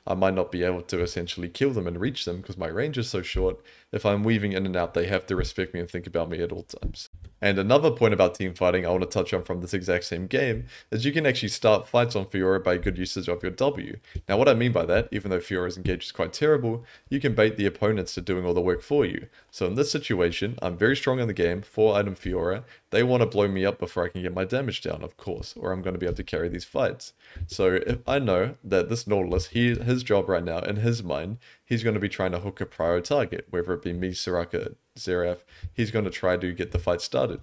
I might not be able to essentially kill them and reach them because my range is so short, if I'm weaving in and out, they have to respect me and think about me at all times. And another point about team fighting I want to touch on from this exact same game is you can actually start fights on Fiora by good usage of your W. Now what I mean by that, even though Fiora's engage is quite terrible, you can bait the opponents to doing all the work for you. So in this situation, I'm very strong in the game, 4-item Fiora, they want to blow me up before I can get my damage down, of course, or I'm going to be able to carry these fights. So if I know that this Nautilus, his job right now, in his mind, he's going to be trying to hook a priority target, whether it be me, Soraka, Xerath, he's going to try to get the fight started.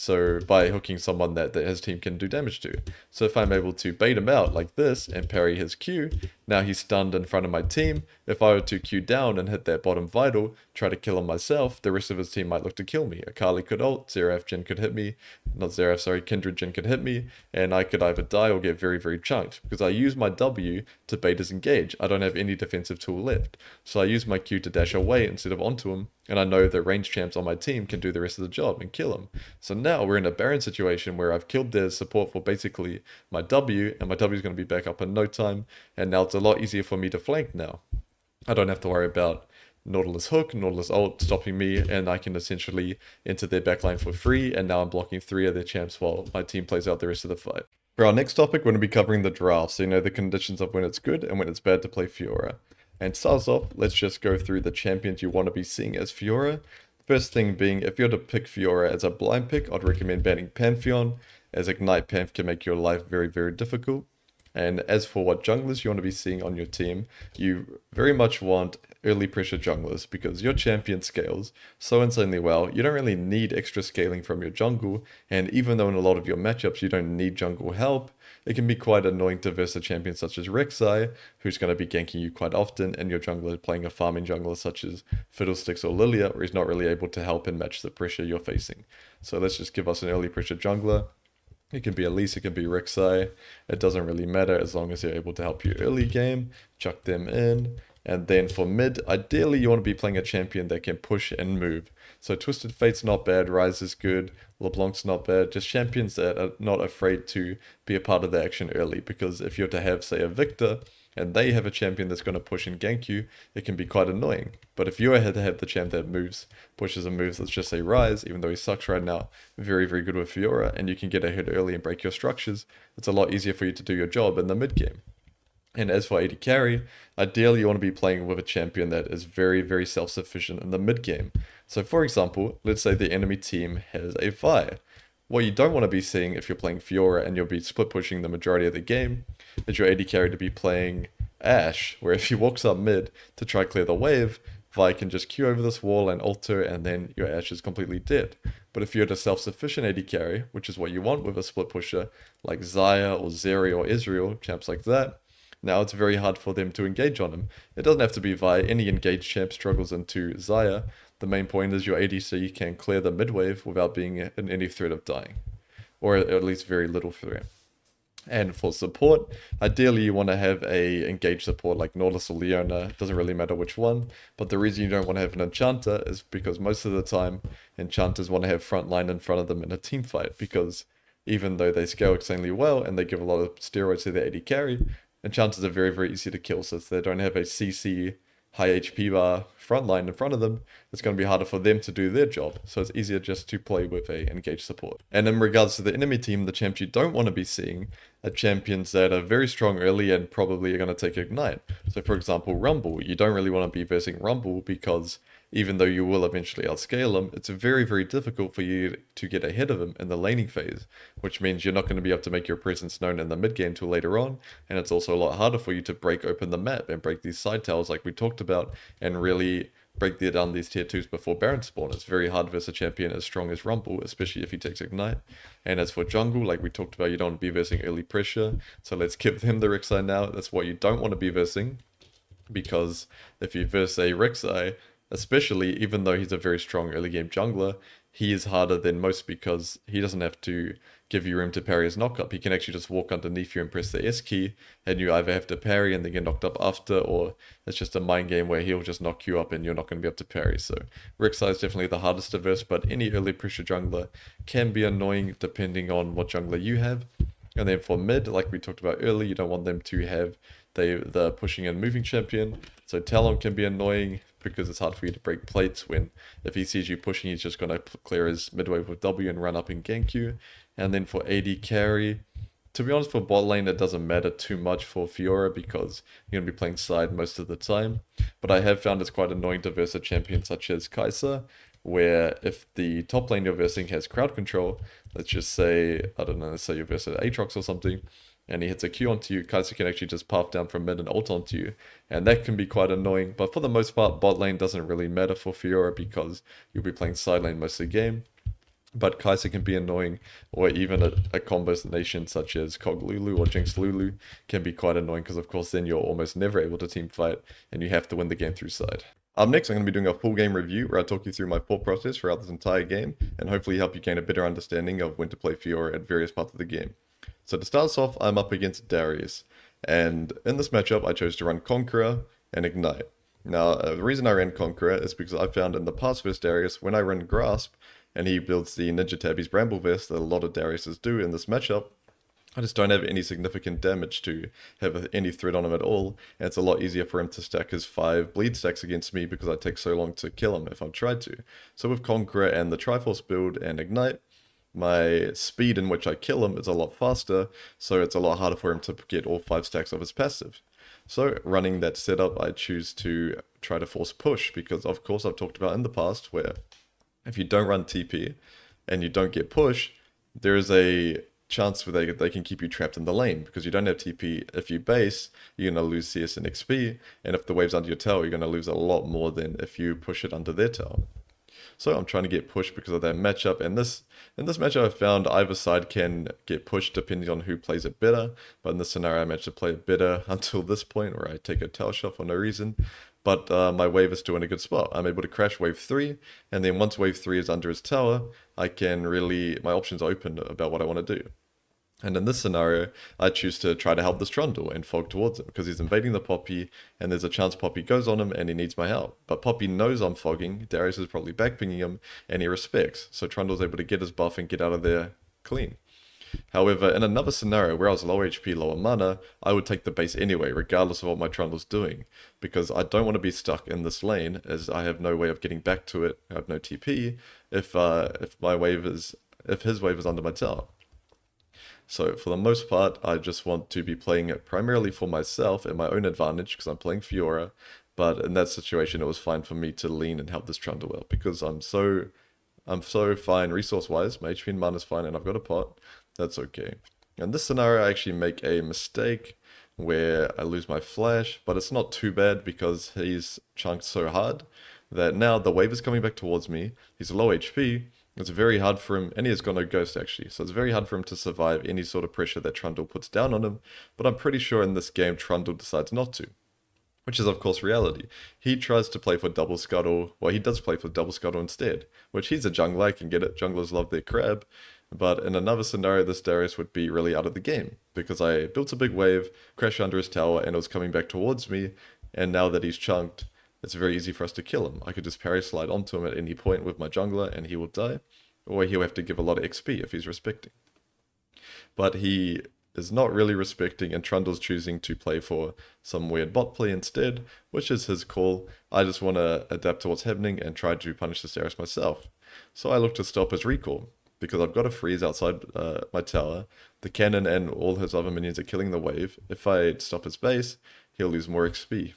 So by hooking someone that his team can do damage to. So if I'm able to bait him out like this and parry his Q, now he's stunned in front of my team. If I were to Q down and hit that bottom vital, try to kill him myself, the rest of his team might look to kill me. Akali could ult, Xerath Jhin could hit me, not Xerath, sorry, Kindred Jhin could hit me, and I could either die or get very, very chunked, because I use my W to bait his engage. I don't have any defensive tool left. So I use my Q to dash away instead of onto him, and I know the range champs on my team can do the rest of the job and kill him. So now we're in a Baron situation where I've killed their support for basically my W, and my W is going to be back up in no time, and now it's a lot easier for me to flank now. I don't have to worry about Nautilus hook, Nautilus ult stopping me, and I can essentially enter their backline for free, and now I'm blocking 3 of their champs while my team plays out the rest of the fight. For our next topic, we're going to be covering the draft, so you know the conditions of when it's good and when it's bad to play Fiora. And starts off, let's just go through the champions you want to be seeing as Fiora. First thing being, if you're to pick Fiora as a blind pick, I'd recommend banning Pantheon, as Ignite Panth can make your life very, very difficult. And as for what junglers you want to be seeing on your team, you very much want early pressure junglers, because your champion scales so insanely well, you don't really need extra scaling from your jungle, and even though in a lot of your matchups you don't need jungle help, it can be quite annoying to verse a champion such as Rek'Sai, who's going to be ganking you quite often, and your jungler playing a farming jungler such as Fiddlesticks or Lilia, where he's not really able to help and match the pressure you're facing. So let's just give us an early pressure jungler. It can be Elise, it can be Rek'Sai. It doesn't really matter as long as they're able to help you early game. Chuck them in. And then for mid, ideally you want to be playing a champion that can push and move. So Twisted Fate's not bad, Rise is good, LeBlanc's not bad. Just champions that are not afraid to be a part of the action early. Because if you're to have, say, a Victor, and they have a champion that's going to push and gank you, it can be quite annoying. But if you had to have the champ that moves, pushes and moves, let's just say Rise, even though he sucks right now, very, very good with Fiora, and you can get a hit early and break your structures, it's a lot easier for you to do your job in the mid game. And as for AD carry, ideally you want to be playing with a champion that is very, very self-sufficient in the mid game. So for example, let's say the enemy team has a Vi. What you don't want to be seeing if you're playing Fiora and you'll be split pushing the majority of the game is your AD carry to be playing Ashe, where if he walks up mid to try clear the wave, Vi can just Q over this wall and alter, and then your Ashe is completely dead. But if you're a self-sufficient AD carry, which is what you want with a split pusher like Xayah or Zeri or Israel, champs like that, now it's very hard for them to engage on him. It doesn't have to be Vi, any engaged champ struggles into Xayah. The main point is your ADC can clear the mid wave without being in any threat of dying, or at least very little threat. And for support, ideally you want to have a engaged support like Nautilus or Leona, doesn't really matter which one, but the reason you don't want to have an enchanter is because most of the time enchanters want to have frontline in front of them in a team fight, because even though they scale insanely well and they give a lot of steroids to their AD carry, enchanters are very, very easy to kill, since they don't have a CC high HP bar frontline in front of them. It's going to be harder for them to do their job, so it's easier just to play with a engaged support. And in regards to the enemy team, the champs you don't want to be seeing are champions that are very strong early and probably are going to take Ignite. So for example, Rumble, you don't really want to be versing Rumble because even though you will eventually outscale him, it's very, very difficult for you to get ahead of him in the laning phase, which means you're not going to be able to make your presence known in the mid game till later on, and it's also a lot harder for you to break open the map and break these side towers like we talked about, and really break down these tier 2s before Baron spawn. It's very hard versus a champion as strong as Rumble, especially if he takes Ignite. And as for jungle, like we talked about, you don't want to be versing early pressure, so let's give him the Rek'Sai now. That's what you don't want to be versing, because if you verse a Rek'Sai, especially, even though he's a very strong early game jungler, he is harder than most because he doesn't have to give you room to parry his knockup. He can actually just walk underneath you and press the S key, and you either have to parry and then get knocked up after, or it's just a mind game where he'll just knock you up and you're not going to be able to parry. So Rek'Sai is definitely the hardest to verse, but any early pressure jungler can be annoying depending on what jungler you have. And then for mid, like we talked about earlier, you don't want them to have the pushing and moving champion. So Talon can be annoying because it's hard for you to break plates when if he sees you pushing, he's just going to clear his midwave with W and run up and gank you. And then for AD carry, to be honest, for bot lane, it doesn't matter too much for Fiora because you're going to be playing side most of the time. But I have found it's quite annoying to verse a champion such as Kai'Sa, where if the top lane you're versing has crowd control, let's just say, I don't know, let's say you're versing Aatrox or something, and he hits a Q onto you, Kai'Sa can actually just path down from mid and ult onto you, and that can be quite annoying. But for the most part, bot lane doesn't really matter for Fiora because you'll be playing side lane most of the game. But Kai'Sa can be annoying, or even a combination such as Cog Lulu or Jinx Lulu can be quite annoying because, of course, then you're almost never able to team fight and you have to win the game through side. Up next, I'm going to be doing a full game review where I talk you through my thought process throughout this entire game and hopefully help you gain a better understanding of when to play Fiora at various parts of the game. So to start us off, I'm up against Darius, and in this matchup, I chose to run Conqueror and Ignite. Now, the reason I ran Conqueror is because I found in the past versus Darius, when I run Grasp, and he builds the Ninja Tabby's Bramble Vest that a lot of Dariuses do in this matchup, I just don't have any significant damage to have any threat on him at all, and it's a lot easier for him to stack his 5 bleed stacks against me because I take so long to kill him if I've tried to. So with Conqueror and the Triforce build and Ignite, my speed in which I kill him is a lot faster, so it's a lot harder for him to get all 5 stacks of his passive. So running that setup, I choose to try to force push, because of course I've talked about in the past where if you don't run TP and you don't get push, there is a chance where they can keep you trapped in the lane because you don't have TP. If you base, you're going to lose CS and XP, and if the wave's under your tower, you're going to lose a lot more than if you push it under their tower. So I'm trying to get pushed because of that matchup, and in this matchup I found either side can get pushed depending on who plays it better, but in this scenario I managed to play it better until this point where I take a tower shot for no reason. But my wave is still in a good spot. I'm able to crash wave 3, and then once wave 3 is under his tower, my options are open about what I want to do. And in this scenario, I choose to try to help this Trundle and fog towards him because he's invading the Poppy, and there's a chance Poppy goes on him and he needs my help. But Poppy knows I'm fogging, Darius is probably backpinging him, and he respects, so Trundle's able to get his buff and get out of there clean. However, in another scenario where I was low HP, lower mana, I would take the base anyway, regardless of what my Trundle's doing, because I don't want to be stuck in this lane, as I have no way of getting back to it. I have no TP if his wave is under my tower. So for the most part, I just want to be playing it primarily for myself and my own advantage, because I'm playing Fiora. But in that situation, it was fine for me to lean and help this Trundle out, because I'm so fine resource-wise. My HP and mana is fine, and I've got a pot. That's okay. In this scenario, I actually make a mistake where I lose my flash, but it's not too bad because he's chunked so hard that now the wave is coming back towards me. He's low HP. It's very hard for him, and he has got no ghost actually, so it's very hard for him to survive any sort of pressure that Trundle puts down on him, but I'm pretty sure in this game Trundle decides not to. Which is of course reality. He tries to play for double scuttle, well he does play for double scuttle instead, which he's a jungler, I can get it, junglers love their crab, but in another scenario this Darius would be really out of the game, because I built a big wave, crashed under his tower, and it was coming back towards me, and now that he's chunked, it's very easy for us to kill him. I could just parry slide onto him at any point with my jungler and he will die, or he'll have to give a lot of XP if he's respecting. But he is not really respecting, and Trundle's choosing to play for some weird bot play instead, which is his call. I just want to adapt to what's happening and try to punish this Darius myself. So I look to stop his recall, because I've got a freeze outside my tower. The cannon and all his other minions are killing the wave. If I stop his base, he'll lose more XP.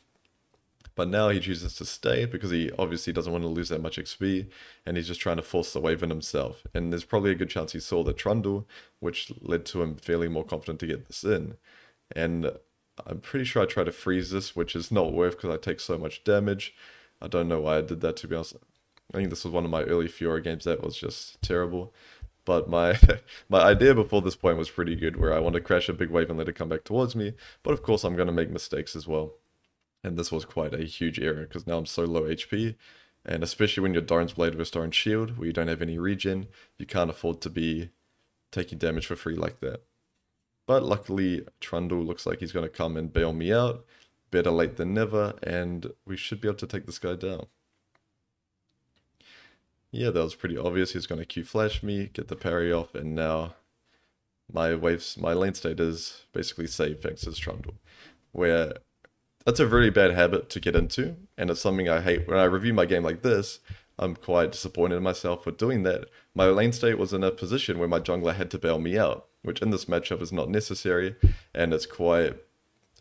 But now he chooses to stay because he obviously doesn't want to lose that much XP, and he's just trying to force the wave in himself. And there's probably a good chance he saw the Trundle, which led to him feeling more confident to get this in. And I'm pretty sure I tried to freeze this, which is not worth because I take so much damage. I don't know why I did that, to be honest. I think this was one of my early Fiora games that was just terrible. But my my idea before this point was pretty good, where I want to crash a big wave and let it come back towards me. But of course I'm going to make mistakes as well. And this was quite a huge error, because now I'm so low HP, and especially when you're Doran's Blade versus Doran's Shield, where you don't have any regen, you can't afford to be taking damage for free like that. But luckily, Trundle looks like he's going to come and bail me out. Better late than never, and we should be able to take this guy down. Yeah, that was pretty obvious. He's going to Q flash me, get the parry off, and now my lane state is basically saved thanks to this Trundle. Where that's a really bad habit to get into, and it's something I hate. When I review my game like this, I'm quite disappointed in myself for doing that. My lane state was in a position where my jungler had to bail me out, which in this matchup is not necessary, and it's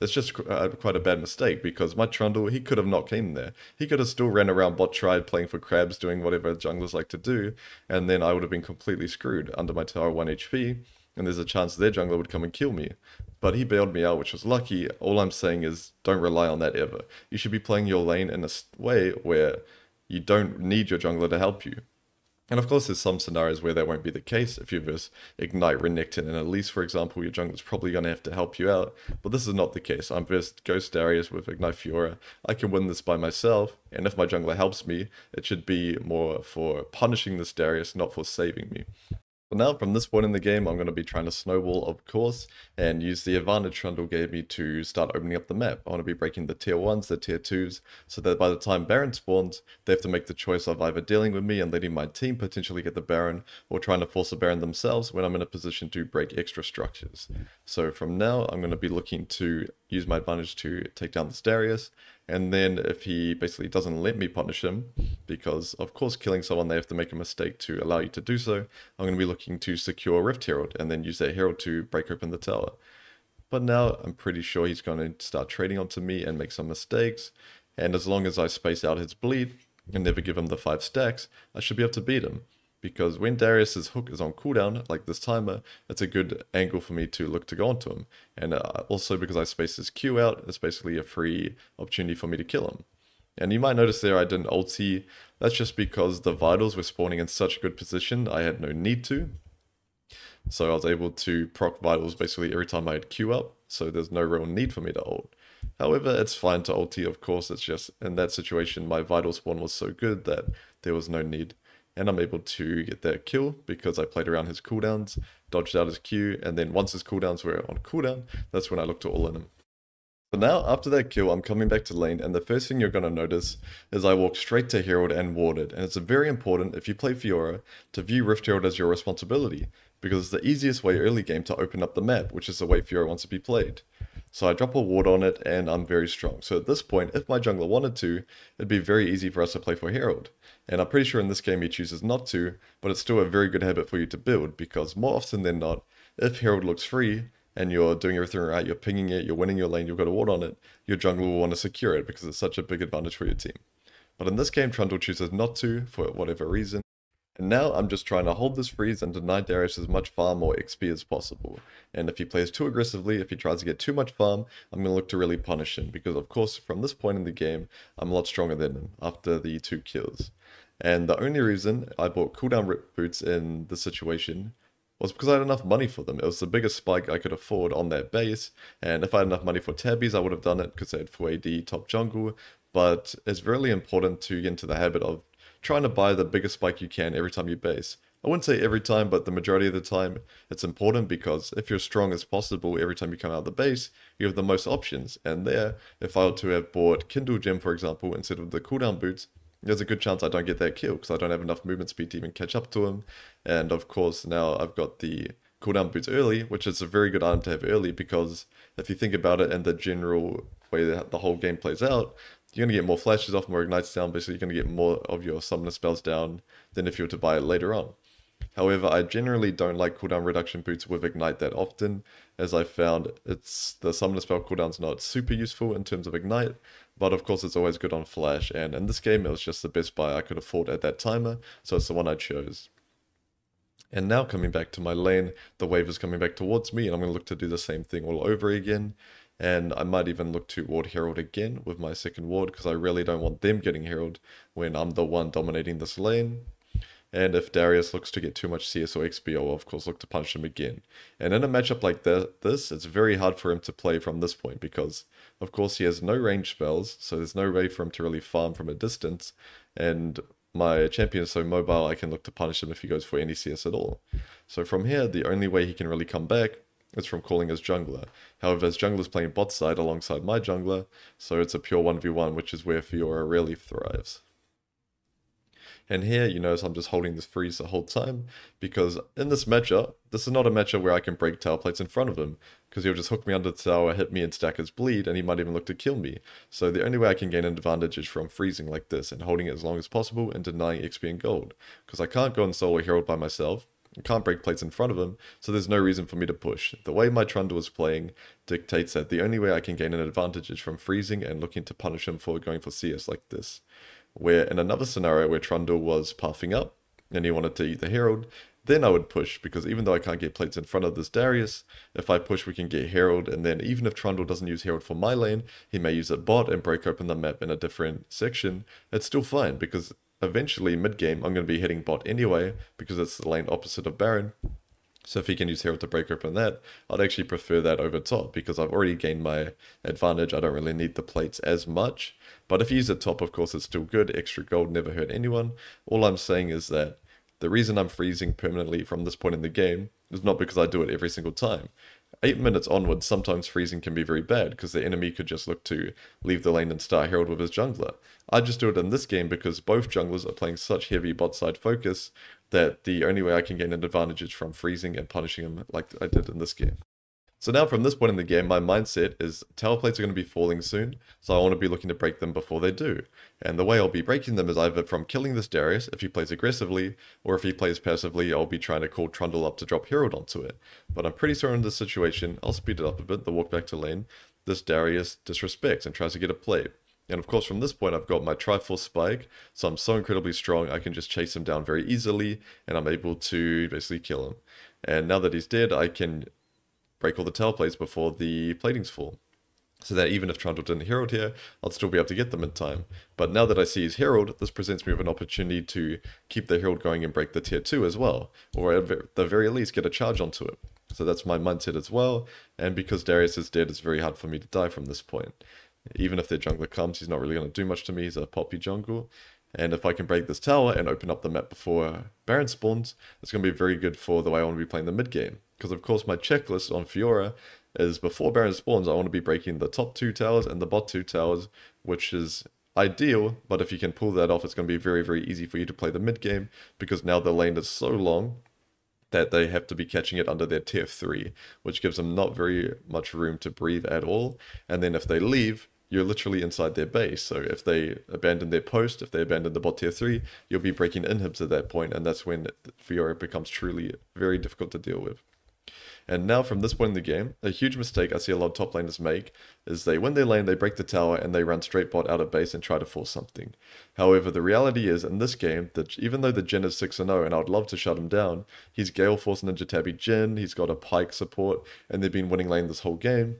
just quite a bad mistake, because my Trundle, he could have not came there. He could have still ran around bot tried playing for crabs, doing whatever junglers like to do, and then I would have been completely screwed under my tower 1 HP, and there's a chance their jungler would come and kill me. But he bailed me out, which was lucky. All I'm saying is don't rely on that ever. You should be playing your lane in a way where you don't need your jungler to help you. And of course, there's some scenarios where that won't be the case. If you verse Ignite Renekton and Elise, for example, your jungler's probably going to have to help you out. But this is not the case. I'm versed Ghost Darius with Ignite Fiora. I can win this by myself, and if my jungler helps me, it should be more for punishing this Darius, not for saving me. So now, from this point in the game, I'm going to be trying to snowball, of course, and use the advantage Trundle gave me to start opening up the map. I want to be breaking the tier 1s, the tier 2s, so that by the time Baron spawns, they have to make the choice of either dealing with me and letting my team potentially get the Baron, or trying to force a Baron themselves when I'm in a position to break extra structures. So from now, I'm going to be looking to use my advantage to take down this Darius, and then if he basically doesn't let me punish him, because of course killing someone they have to make a mistake to allow you to do so, I'm going to be looking to secure Rift Herald and then use that Herald to break open the tower. But now I'm pretty sure he's going to start trading onto me and make some mistakes, and as long as I space out his bleed and never give him the 5 stacks, I should be able to beat him. Because when Darius's hook is on cooldown, like this timer, it's a good angle for me to look to go onto him. And also because I spaced his Q out, it's basically a free opportunity for me to kill him. And you might notice there I didn't ulti. That's just because the vitals were spawning in such a good position, I had no need to. So I was able to proc vitals basically every time I had Q up, so there's no real need for me to ult. However, it's fine to ulti, of course, it's just in that situation my vital spawn was so good that there was no need. And I'm able to get that kill because I played around his cooldowns, dodged out his Q, and then once his cooldowns were on cooldown, that's when I looked to all in him. So now, after that kill, I'm coming back to lane, and the first thing you're going to notice is I walk straight to Herald and warded. And it's very important, if you play Fiora, to view Rift Herald as your responsibility, because it's the easiest way early game to open up the map, which is the way Fiora wants to be played. So I drop a ward on it, and I'm very strong. So at this point, if my jungler wanted to, it'd be very easy for us to play for Herald. And I'm pretty sure in this game he chooses not to, but it's still a very good habit for you to build, because more often than not, if Herald looks free, and you're doing everything right, you're pinging it, you're winning your lane, you've got a ward on it, your jungler will want to secure it because it's such a big advantage for your team. But in this game, Trundle chooses not to, for whatever reason. And now I'm just trying to hold this freeze and deny Darius as much farm or XP as possible. And if he plays too aggressively, if he tries to get too much farm, I'm going to look to really punish him. Because of course, from this point in the game, I'm a lot stronger than him after the 2 kills. And the only reason I bought cooldown rip boots in this situation was because I had enough money for them. It was the biggest spike I could afford on their base, and if I had enough money for tabbies, I would have done it because they had full AD top jungle, but it's really important to get into the habit of trying to buy the biggest spike you can every time you base. I wouldn't say every time, but the majority of the time, it's important because if you're as strong as possible every time you come out of the base, you have the most options, and there, if I were to have bought Kindle Gem, for example, instead of the cooldown boots, there's a good chance I don't get that kill because I don't have enough movement speed to even catch up to him. And of course, now I've got the cooldown boots early, which is a very good item to have early because if you think about it and the general way that the whole game plays out, you're going to get more flashes off, more ignites down, basically you're going to get more of your summoner spells down than if you were to buy it later on. However, I generally don't like cooldown reduction boots with Ignite that often, as I found the summoner spell cooldown's not super useful in terms of Ignite, but of course it's always good on Flash, and in this game it was just the best buy I could afford at that timer, so it's the one I chose. And now coming back to my lane, the wave is coming back towards me, and I'm going to look to do the same thing all over again. And I might even look to ward Herald again with my second ward, because I really don't want them getting Herald when I'm the one dominating this lane. And if Darius looks to get too much CS or XP, I'll of course look to punish him again. And in a matchup like this, it's very hard for him to play from this point because, of course, he has no range spells, so there's no way for him to really farm from a distance. And my champion is so mobile, I can look to punish him if he goes for any CS at all. So from here, the only way he can really come back is from calling his jungler. However, his jungler is playing bot side alongside my jungler, so it's a pure 1v1, which is where Fiora really thrives. And here, you notice I'm just holding this freeze the whole time, because in this matchup, this is not a matchup where I can break tower plates in front of him, because he'll just hook me under the tower, hit me and stack his bleed, and he might even look to kill me. So the only way I can gain an advantage is from freezing like this, and holding it as long as possible, and denying XP and gold. Because I can't go and solo Herald by myself, I can't break plates in front of him, so there's no reason for me to push. The way my Trundle is playing dictates that the only way I can gain an advantage is from freezing and looking to punish him for going for CS like this. Where in another scenario where Trundle was pathing up and he wanted to eat the Herald, then I would push, because even though I can't get plates in front of this Darius, if I push we can get Herald, and then even if Trundle doesn't use Herald for my lane, he may use it bot and break open the map in a different section. It's still fine, because eventually mid-game I'm going to be hitting bot anyway, because it's the lane opposite of Baron. So if he can use Herald to break open that, I'd actually prefer that over top, because I've already gained my advantage. I don't really need the plates as much. But if you use it top, of course, it's still good. Extra gold never hurt anyone. All I'm saying is that the reason I'm freezing permanently from this point in the game is not because I do it every single time. 8 minutes onwards, sometimes freezing can be very bad, because the enemy could just look to leave the lane and start Herald with his jungler. I just do it in this game because both junglers are playing such heavy bot side focus that the only way I can gain an advantage is from freezing and punishing him like I did in this game. So now from this point in the game, my mindset is tower plates are going to be falling soon, so I want to be looking to break them before they do. And the way I'll be breaking them is either from killing this Darius if he plays aggressively, or if he plays passively, I'll be trying to call Trundle up to drop Herald onto it. But I'm pretty sure in this situation, I'll speed it up a bit, the walk back to lane, this Darius disrespects and tries to get a play. And of course from this point I've got my Triforce Spike, so I'm so incredibly strong I can just chase him down very easily, and I'm able to basically kill him. And now that he's dead, I can break all the tower plates before the platings fall, so that even if Trundle didn't Herald here, I'd still be able to get them in time. But now that I see his Herald, this presents me with an opportunity to keep the Herald going and break the tier 2 as well, or at the very least get a charge onto it. So that's my mindset as well, and because Darius is dead, it's very hard for me to die from this point. Even if their jungler comes, he's not really going to do much to me. He's a poppy jungle. And if I can break this tower and open up the map before Baron spawns, it's going to be very good for the way I want to be playing the mid game. Because of course my checklist on Fiora is before Baron spawns, I want to be breaking the top 2 towers and the bot 2 towers, which is ideal. But if you can pull that off, it's going to be very, very easy for you to play the mid game, because now the lane is so long that they have to be catching it under their tier 3, which gives them not very much room to breathe at all. And then if they leave, you're literally inside their base. So if they abandon their post, if they abandon the bot tier 3, you'll be breaking inhibs at that point, and that's when Fiora becomes truly very difficult to deal with. And now from this point in the game, a huge mistake I see a lot of top laners make is they win their lane, they break the tower, and they run straight bot out of base and try to force something. However, the reality is in this game that even though the Jhin is 6-0 and I would love to shut him down, he's Gale Force Ninja Tabby Jhin, he's got a Pike support, and they've been winning lane this whole game.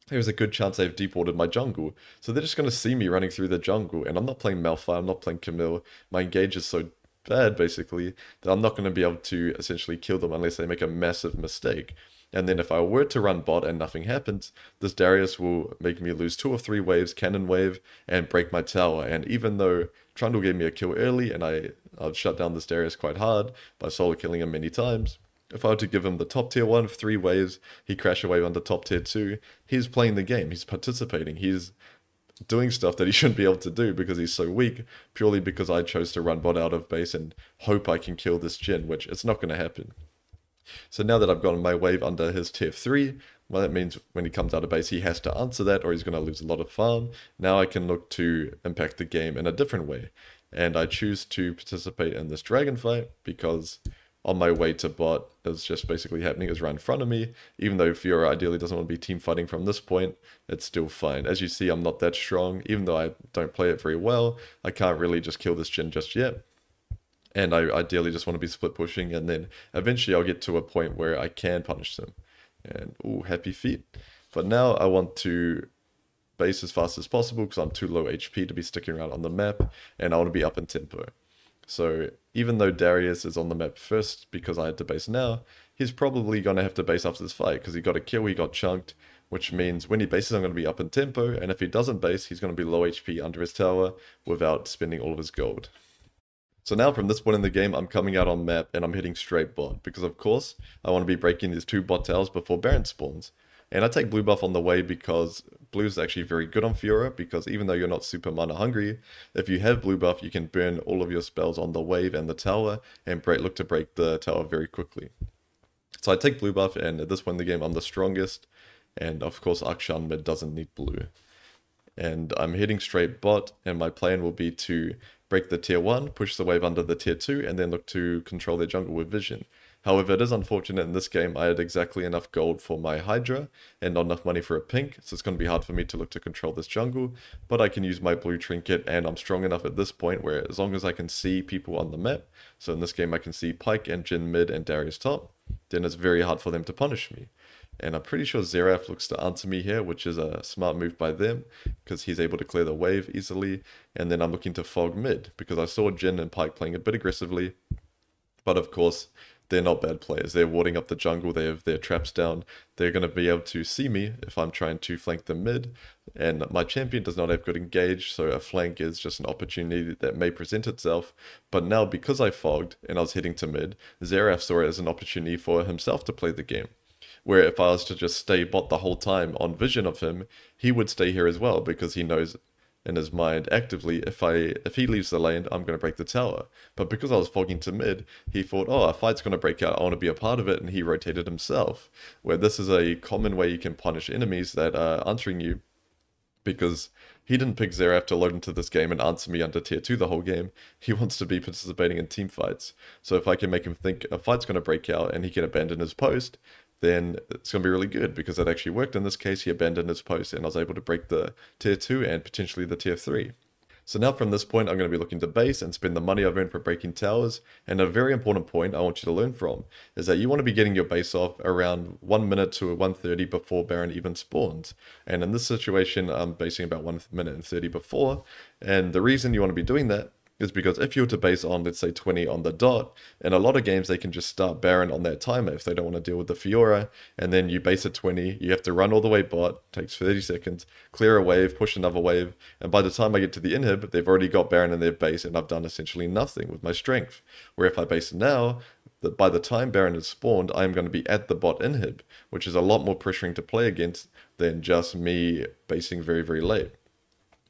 There's a good chance they've deep warded my jungle. So they're just going to see me running through the jungle, and I'm not playing Malphite, I'm not playing Camille. My engage is so bad, basically, that I'm not going to be able to essentially kill them unless they make a massive mistake. And then if I were to run bot and nothing happens, this Darius will make me lose 2 or 3 waves, cannon wave, and break my tower. And even though Trundle gave me a kill early, and I'd shut down this Darius quite hard by solo killing him many times, if I were to give him the top tier 1 of 3 waves, he'd crash away under top tier 2, he's playing the game, he's participating, he's doing stuff that he shouldn't be able to do because he's so weak, purely because I chose to run bot out of base and hope I can kill this Jhin, which it's not going to happen. So now that I've gotten my wave under his tier 3, well, that means when he comes out of base he has to answer that or he's going to lose a lot of farm. Now I can look to impact the game in a different way. And I choose to participate in this dragon fight because on my way to bot is just basically happening is right in front of me. Even though Fiora ideally doesn't want to be team fighting from this point, it's still fine. As you see, I'm not that strong. Even though I don't play it very well, I can't really just kill this Jhin just yet. And I ideally just want to be split pushing, and then eventually I'll get to a point where I can punish them. And ooh, happy feet. But now I want to base as fast as possible because I'm too low HP to be sticking around on the map, and I want to be up in tempo. So even though Darius is on the map first because I had to base now, he's probably going to have to base after this fight because he got a kill, he got chunked, which means when he bases I'm going to be up in tempo, and if he doesn't base, he's going to be low HP under his tower without spending all of his gold. So now from this point in the game, I'm coming out on map and I'm hitting straight bot because of course I want to be breaking these 2 bot towers before Baron spawns. And I take blue buff on the way because blue is actually very good on Fiora, because even though you're not super mana hungry, if you have blue buff you can burn all of your spells on the wave and the tower and look to break the tower very quickly. So I take blue buff, and at this point in the game I'm the strongest, and of course Akshan mid doesn't need blue. And I'm hitting straight bot, and my plan will be to break the tier 1, push the wave under the tier 2, and then look to control their jungle with vision. However, it is unfortunate in this game I had exactly enough gold for my Hydra and not enough money for a pink, so it's going to be hard for me to look to control this jungle, but I can use my blue trinket, and I'm strong enough at this point where as long as I can see people on the map, so in this game I can see Pike and Jhin mid and Darius top, then it's very hard for them to punish me. and I'm pretty sure Xerath looks to answer me here, which is a smart move by them, because he's able to clear the wave easily, and then I'm looking to fog mid, because I saw Jhin and Pyke playing a bit aggressively, but of course, they're not bad players. They're warding up the jungle, they have their traps down, they're going to be able to see me if I'm trying to flank them mid, and my champion does not have good engage, so a flank is just an opportunity that may present itself. But now, because I fogged and I was heading to mid, Xerath saw it as an opportunity for himself to play the game. Where if I was to just stay bot the whole time on vision of him, he would stay here as well, because he knows in his mind actively, if he leaves the lane, I'm going to break the tower. But because I was fogging to mid, he thought, oh, a fight's going to break out, I want to be a part of it, and he rotated himself. Where this is a common way you can punish enemies that are answering you, because he didn't pick Xerath to load into this game and answer me under tier 2 the whole game. He wants to be participating in team fights. So if I can make him think a fight's going to break out and he can abandon his post, then it's going to be really good, because it actually worked in this case. He abandoned his post and I was able to break the tier 2 and potentially the tier 3. So now from this point, I'm going to be looking to base and spend the money I've earned for breaking towers. And a very important point I want you to learn from is that you want to be getting your base off around 1 minute to 1:30 before Baron even spawns. And in this situation, I'm basing about 1 minute and 30 before. And the reason you want to be doing that is because if you were to base on, let's say, 20 on the dot, in a lot of games they can just start Baron on that timer if they don't want to deal with the Fiora, and then you base at 20, you have to run all the way bot, takes 30 seconds, clear a wave, push another wave, and by the time I get to the inhib, they've already got Baron in their base, and I've done essentially nothing with my strength. Where if I base now, that by the time Baron is spawned, I'm going to be at the bot inhib, which is a lot more pressuring to play against than just me basing very, very late.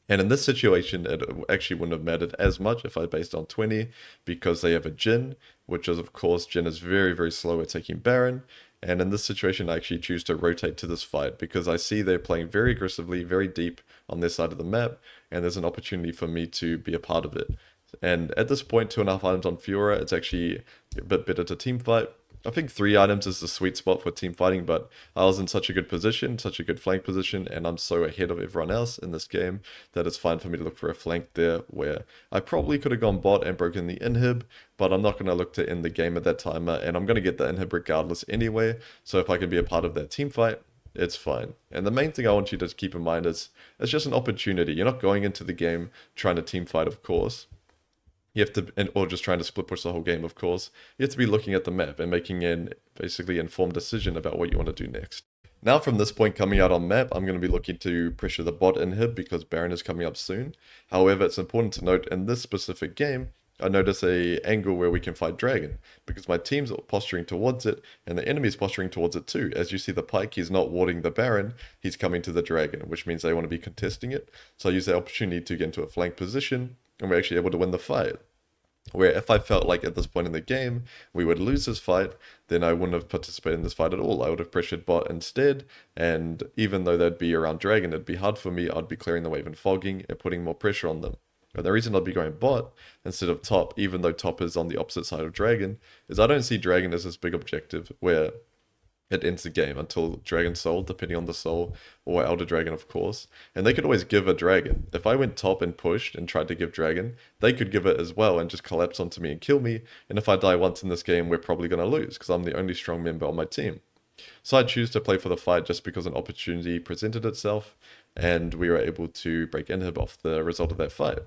And in this situation, it actually wouldn't have mattered as much if I based on 20, because they have a Jhin, which is, of course, Jhin is very, very slow at taking Baron. And in this situation, I actually choose to rotate to this fight, because I see they're playing very aggressively, very deep on their side of the map, and there's an opportunity for me to be a part of it. And at this point, 2.5 items on Fiora, it's actually a bit better to team fight. I think 3 items is the sweet spot for team fighting, but I was in such a good position, such a good flank position, and I'm so ahead of everyone else in this game that it's fine for me to look for a flank there, where I probably could have gone bot and broken the inhib, but I'm not going to look to end the game at that timer, and I'm going to get the inhib regardless anyway, so if I can be a part of that team fight, it's fine. And the main thing I want you to keep in mind is it's just an opportunity. You're not going into the game trying to team fight, of course. You have to, or just trying to split push the whole game, of course. You have to be looking at the map and making an basically informed decision about what you want to do next. Now from this point coming out on map, I'm going to be looking to pressure the bot inhib because Baron is coming up soon. However, it's important to note in this specific game, I notice a angle where we can fight Dragon, because my team's posturing towards it, and the enemy's posturing towards it too. As you see the Pyke, he's not warding the Baron, he's coming to the Dragon, which means they want to be contesting it. So I use the opportunity to get into a flank position, and we're actually able to win the fight. Where if I felt like at this point in the game we would lose this fight, then I wouldn't have participated in this fight at all. I would have pressured bot instead, and even though they'd be around Dragon, it'd be hard for me. I'd be clearing the wave and fogging and putting more pressure on them. And the reason I'd be going bot instead of top, even though top is on the opposite side of Dragon, is I don't see Dragon as this big objective where it ends the game until Dragon Soul, depending on the soul, or Elder Dragon, of course. And they could always give a Dragon. If I went top and pushed and tried to give Dragon, they could give it as well and just collapse onto me and kill me. And if I die once in this game, we're probably going to lose, because I'm the only strong member on my team. So I choose to play for the fight just because an opportunity presented itself, and we were able to break inhib off the result of that fight.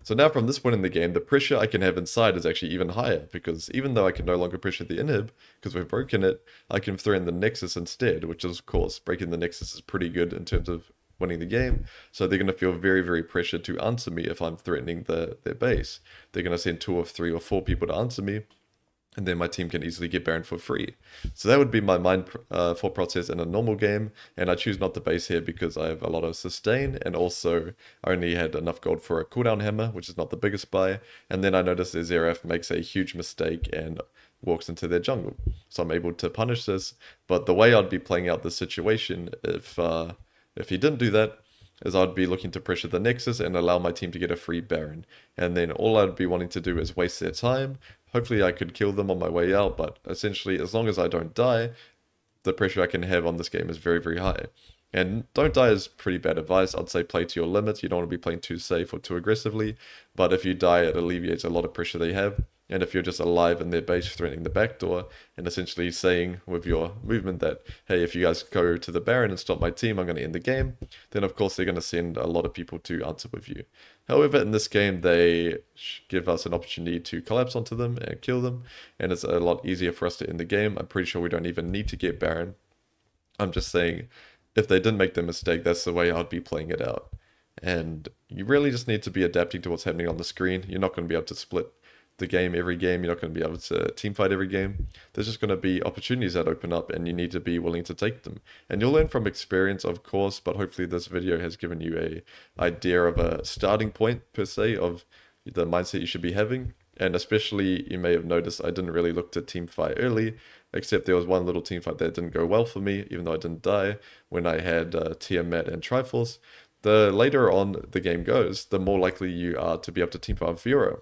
So now from this point in the game, the pressure I can have inside is actually even higher, because even though I can no longer pressure the inhib, because we've broken it, I can throw in the Nexus instead, which is, of course, breaking the Nexus is pretty good in terms of winning the game. So they're going to feel very, very pressured to answer me if I'm threatening their base. They're going to send 2 or 3 or 4 people to answer me, and then my team can easily get Baron for free. So that would be my mind thought process in a normal game, and I choose not to base here because I have a lot of sustain, and also I only had enough gold for a cooldown hammer, which is not the biggest buy, and then I notice that Xerath makes a huge mistake and walks into their jungle. So I'm able to punish this, but the way I'd be playing out this situation if he didn't do that is I'd be looking to pressure the Nexus and allow my team to get a free Baron. And then all I'd be wanting to do is waste their time. Hopefully I could kill them on my way out, but essentially as long as I don't die, the pressure I can have on this game is very, very high. And don't die is pretty bad advice. I'd say play to your limits. You don't want to be playing too safe or too aggressively, but if you die, it alleviates a lot of pressure they have. And if you're just alive in their base threatening the back door and essentially saying with your movement that, hey, if you guys go to the Baron and stop my team, I'm going to end the game, then of course they're going to send a lot of people to answer with you. However, in this game, they give us an opportunity to collapse onto them and kill them, and it's a lot easier for us to end the game. I'm pretty sure we don't even need to get Baron. I'm just saying, if they didn't make the mistake, that's the way I'd be playing it out. And you really just need to be adapting to what's happening on the screen. You're not going to be able to split the game every game. You're not going to be able to team fight every game. There's just going to be opportunities that open up, and you need to be willing to take them. And you'll learn from experience, of course, but hopefully this video has given you a idea of a starting point, per se, of the mindset you should be having. And especially, you may have noticed I didn't really look to team fight early, except there was one little team fight that didn't go well for me, even though I didn't die, when I had Tiamat and Triforce. The later on the game goes, the more likely you are to be able to team fight Fiora,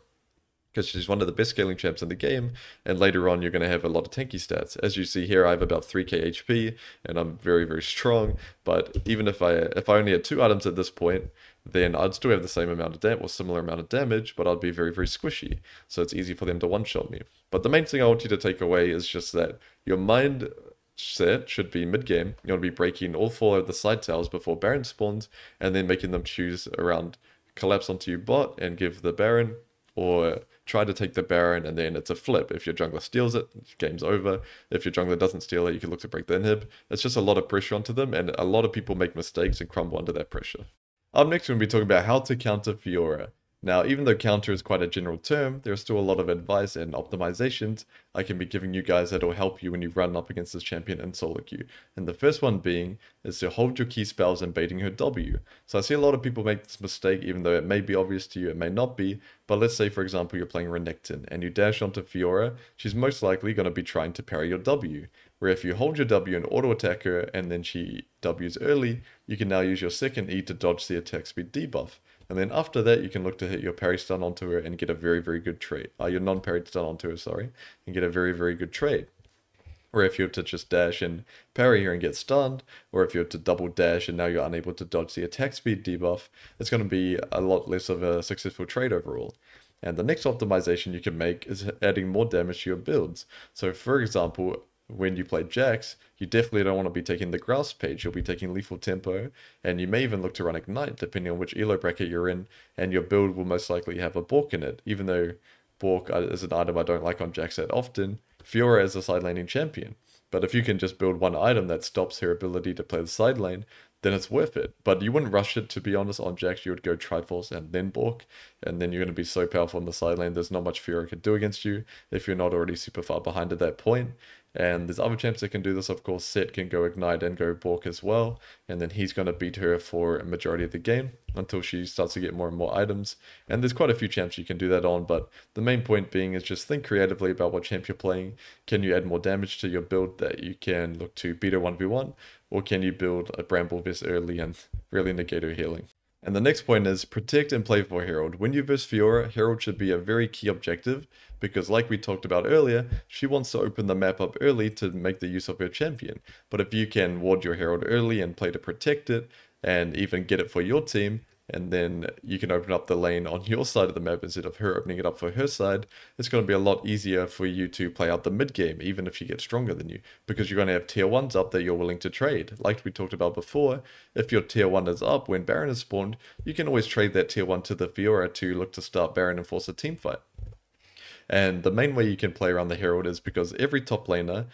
because she's one of the best scaling champs in the game, and later on you're going to have a lot of tanky stats. As you see here, I have about 3k HP, and I'm very, very strong, but even if I only had 2 items at this point, then I'd still have the same amount of damage, or similar amount of damage, but I'd be very, very squishy, so it's easy for them to one-shot me. But the main thing I want you to take away is just that your mind set should be mid-game. You want to be breaking all 4 of the side towers before Baron spawns, and then making them choose around collapse onto your bot and give the Baron, or try to take the Baron, and then it's a flip. If your jungler steals it, game's over. If your jungler doesn't steal it, you can look to break the inhib. It's just a lot of pressure onto them, and a lot of people make mistakes and crumble under that pressure. Up next, we're going to be talking about how to counter Fiora. Now, even though counter is quite a general term, there's still a lot of advice and optimizations I can be giving you guys that will help you when you run up against this champion in solo queue. And the first one being is to hold your key spells and baiting her W. So I see a lot of people make this mistake, even though it may be obvious to you, it may not be. But let's say, for example, you're playing Renekton and you dash onto Fiora, she's most likely going to be trying to parry your W. Where if you hold your W and auto attack her and then she W's early, you can now use your second E to dodge the attack speed debuff. And then after that, you can look to hit your parry stun onto her and get a very, very good trade. Your non-parry stun onto her, sorry, and get a very, very good trade. Or if you were to just dash and parry her and get stunned, or if you were to double dash and now you're unable to dodge the attack speed debuff, it's going to be a lot less of a successful trade overall. And the next optimization you can make is adding more damage to your builds. So for example, when you play Jax, you definitely don't want to be taking the grass page. You'll be taking lethal tempo, and you may even look to run ignite depending on which elo bracket you're in, and your build will most likely have a Bork in it. Even though Bork is an item I don't like on Jax that often, Fiora is a side laning champion. But if you can just build one item that stops her ability to play the side lane, then it's worth it. But you wouldn't rush it, to be honest. On Jax, you would go Triforce and then Bork, and then you're going to be so powerful on the side lane, there's not much Fiora can do against you if you're not already super far behind at that point. And there's other champs that can do this, of course. Set can go Ignite and go Bork as well, and then he's going to beat her for a majority of the game until she starts to get more and more items. And there's quite a few champs you can do that on, but the main point being is just think creatively about what champ you're playing. Can you add more damage to your build that you can look to beat her 1v1, or can you build a Bramble Vest early and really negate her healing? And the next point is protect and play for Herald. When you verse Fiora, Herald should be a very key objective, because like we talked about earlier, she wants to open the map up early to make the use of her champion. But if you can ward your Herald early and play to protect it, and even get it for your team, and then you can open up the lane on your side of the map instead of her opening it up for her side, it's going to be a lot easier for you to play out the mid game, even if she gets stronger than you, because you're going to have tier 1s up that you're willing to trade. Like we talked about before, if your tier 1 is up when Baron is spawned, you can always trade that tier 1 to the Fiora to look to start Baron and force a team fight. And the main way you can play around the Herald is because every top laner,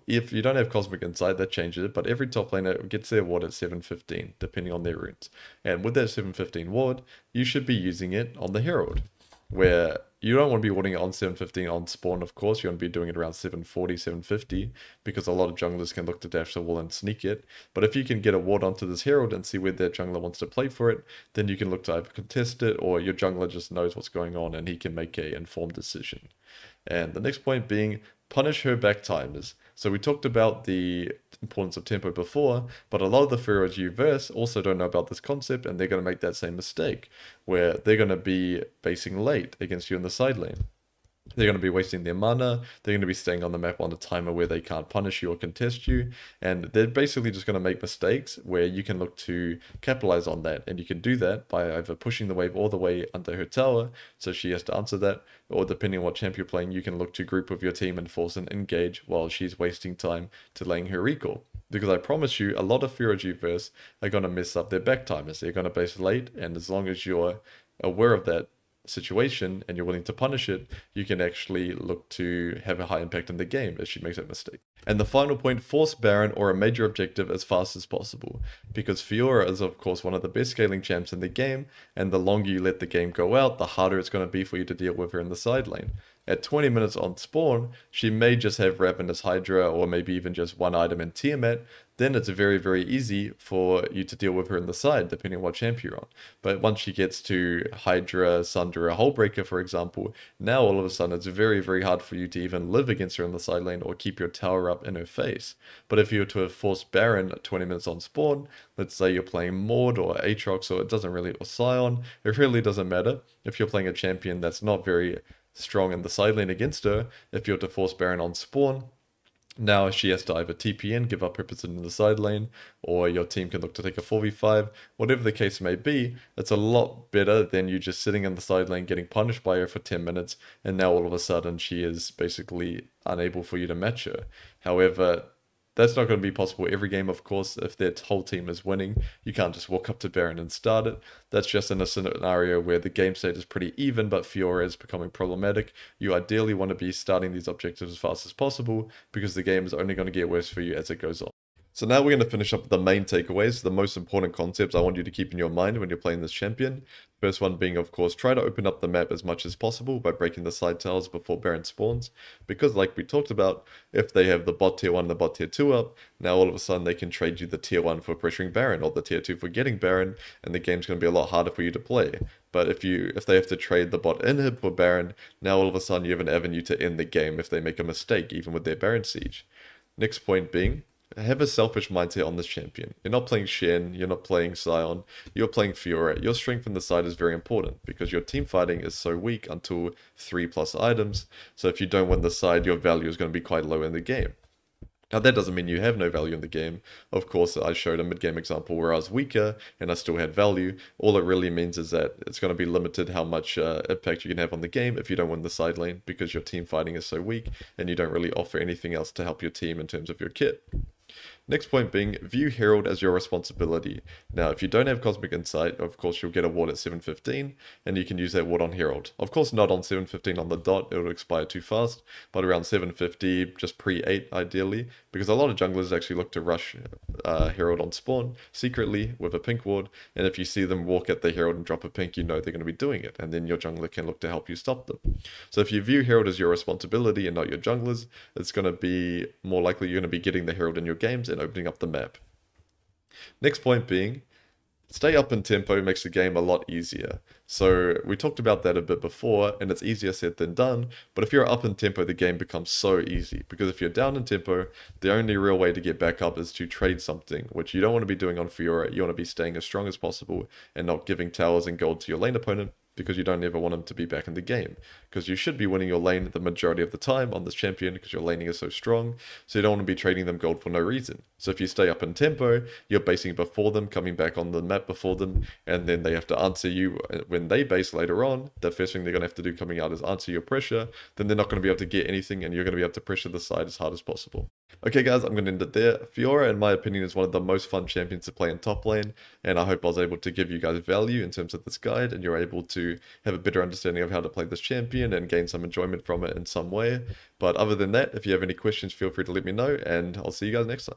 if you don't have Cosmic Insight, that changes it, but every top laner gets their ward at 715, depending on their runes. And with that 715 ward, you should be using it on the Herald, where you don't want to be warding it on 715 on spawn, of course. You want to be doing it around 740, 750, because a lot of junglers can look to dash the wall and sneak it. But if you can get a ward onto this Herald and see where their jungler wants to play for it, then you can look to either contest it, or your jungler just knows what's going on and he can make a informed decision. And the next point being, punish her back timers. So we talked about the importance of tempo before, but a lot of the Fioras you verse also don't know about this concept, and they're going to make that same mistake, where they're going to be basing late against you in the side lane. They're going to be wasting their mana, they're going to be staying on the map on a timer where they can't punish you or contest you, and they're basically just going to make mistakes where you can look to capitalize on that. And you can do that by either pushing the wave all the way under her tower, so she has to answer that, or depending on what champ you're playing, you can look to group with your team and force an engage while she's wasting time delaying her recall. Because I promise you, a lot of Fiora G-verse are going to mess up their back timers. They're going to base late, and as long as you're aware of that situation and you're willing to punish it, you can actually look to have a high impact in the game if she makes that mistake. And the final point, force Baron or a major objective as fast as possible, because Fiora is of course one of the best scaling champs in the game, and the longer you let the game go out, the harder it's going to be for you to deal with her in the side lane. At 20 minutes on spawn, she may just have Ravenous Hydra or maybe even just one item in Tiamat. Then it's very, very easy for you to deal with her in the side, depending on what champ you're on. But once she gets to Hydra, Sundra, Hullbreaker, for example, now all of a sudden it's very, very hard for you to even live against her in the side lane or keep your tower up in her face. But if you were to have forced Baron at 20 minutes on spawn, let's say you're playing Maud or Aatrox, or it doesn't really, or Scion, it really doesn't matter. If you're playing a champion that's not very strong in the side lane against her, if you're to force Baron on spawn, now she has to either TP in, give up her position in the side lane, or your team can look to take a 4v5. Whatever the case may be, it's a lot better than you just sitting in the side lane getting punished by her for 10 minutes, and now all of a sudden she is basically unable for you to match her. However, that's not going to be possible every game, of course. If their whole team is winning, you can't just walk up to Baron and start it. That's just in a scenario where the game state is pretty even, but Fiora is becoming problematic. You ideally want to be starting these objectives as fast as possible, because the game is only going to get worse for you as it goes on. So now we're going to finish up with the main takeaways, the most important concepts I want you to keep in your mind when you're playing this champion. First one being, of course, try to open up the map as much as possible by breaking the side towers before Baron spawns. Because like we talked about, if they have the bot tier 1 and the bot tier 2 up, now all of a sudden they can trade you the tier 1 for pressuring Baron or the tier 2 for getting Baron, and the game's going to be a lot harder for you to play. But if they have to trade the bot inhib for Baron, now all of a sudden you have an avenue to end the game if they make a mistake, even with their Baron siege. Next point being, have a selfish mindset on this champion. You're not playing Shen, you're not playing Scion, you're playing Fiora. Your strength in the side is very important because your team fighting is so weak until 3+ items. So if you don't win the side, your value is going to be quite low in the game. Now that doesn't mean you have no value in the game. Of course, I showed a mid-game example where I was weaker and I still had value. All it really means is that it's going to be limited how much impact you can have on the game if you don't win the side lane because your team fighting is so weak and you don't really offer anything else to help your team in terms of your kit. Next point being, view Herald as your responsibility. Now, if you don't have Cosmic Insight, of course you'll get a ward at 7:15, and you can use that ward on Herald. Of course not on 7:15 on the dot, it'll expire too fast, but around 7:50, just pre-8 ideally, because a lot of junglers actually look to rush Herald on spawn, secretly, with a pink ward, and if you see them walk at the Herald and drop a pink, you know they're going to be doing it, and then your jungler can look to help you stop them. So if you view Herald as your responsibility and not your jungler's, it's going to be more likely you're going to be getting the Herald in your games and opening up the map. Next point being, stay up in tempo makes the game a lot easier. So we talked about that a bit before, and it's easier said than done, but if you're up in tempo, the game becomes so easy, because if you're down in tempo, the only real way to get back up is to trade something, which you don't want to be doing on Fiora. You want to be staying as strong as possible and not giving towers and gold to your lane opponent, because you don't ever want them to be back in the game. Because you should be winning your lane the majority of the time on this champion because your laning is so strong, so you don't want to be trading them gold for no reason. So if you stay up in tempo, you're basing before them, coming back on the map before them, and then they have to answer you when they base later on. The first thing they're going to have to do coming out is answer your pressure, then they're not going to be able to get anything, and you're going to be able to pressure the side as hard as possible. Okay guys, I'm going to end it there. Fiora, in my opinion, is one of the most fun champions to play in top lane, and I hope I was able to give you guys value in terms of this guide, and you're able to have a better understanding of how to play this champion and gain some enjoyment from it in some way. But other than that, if you have any questions, feel free to let me know, and I'll see you guys next time.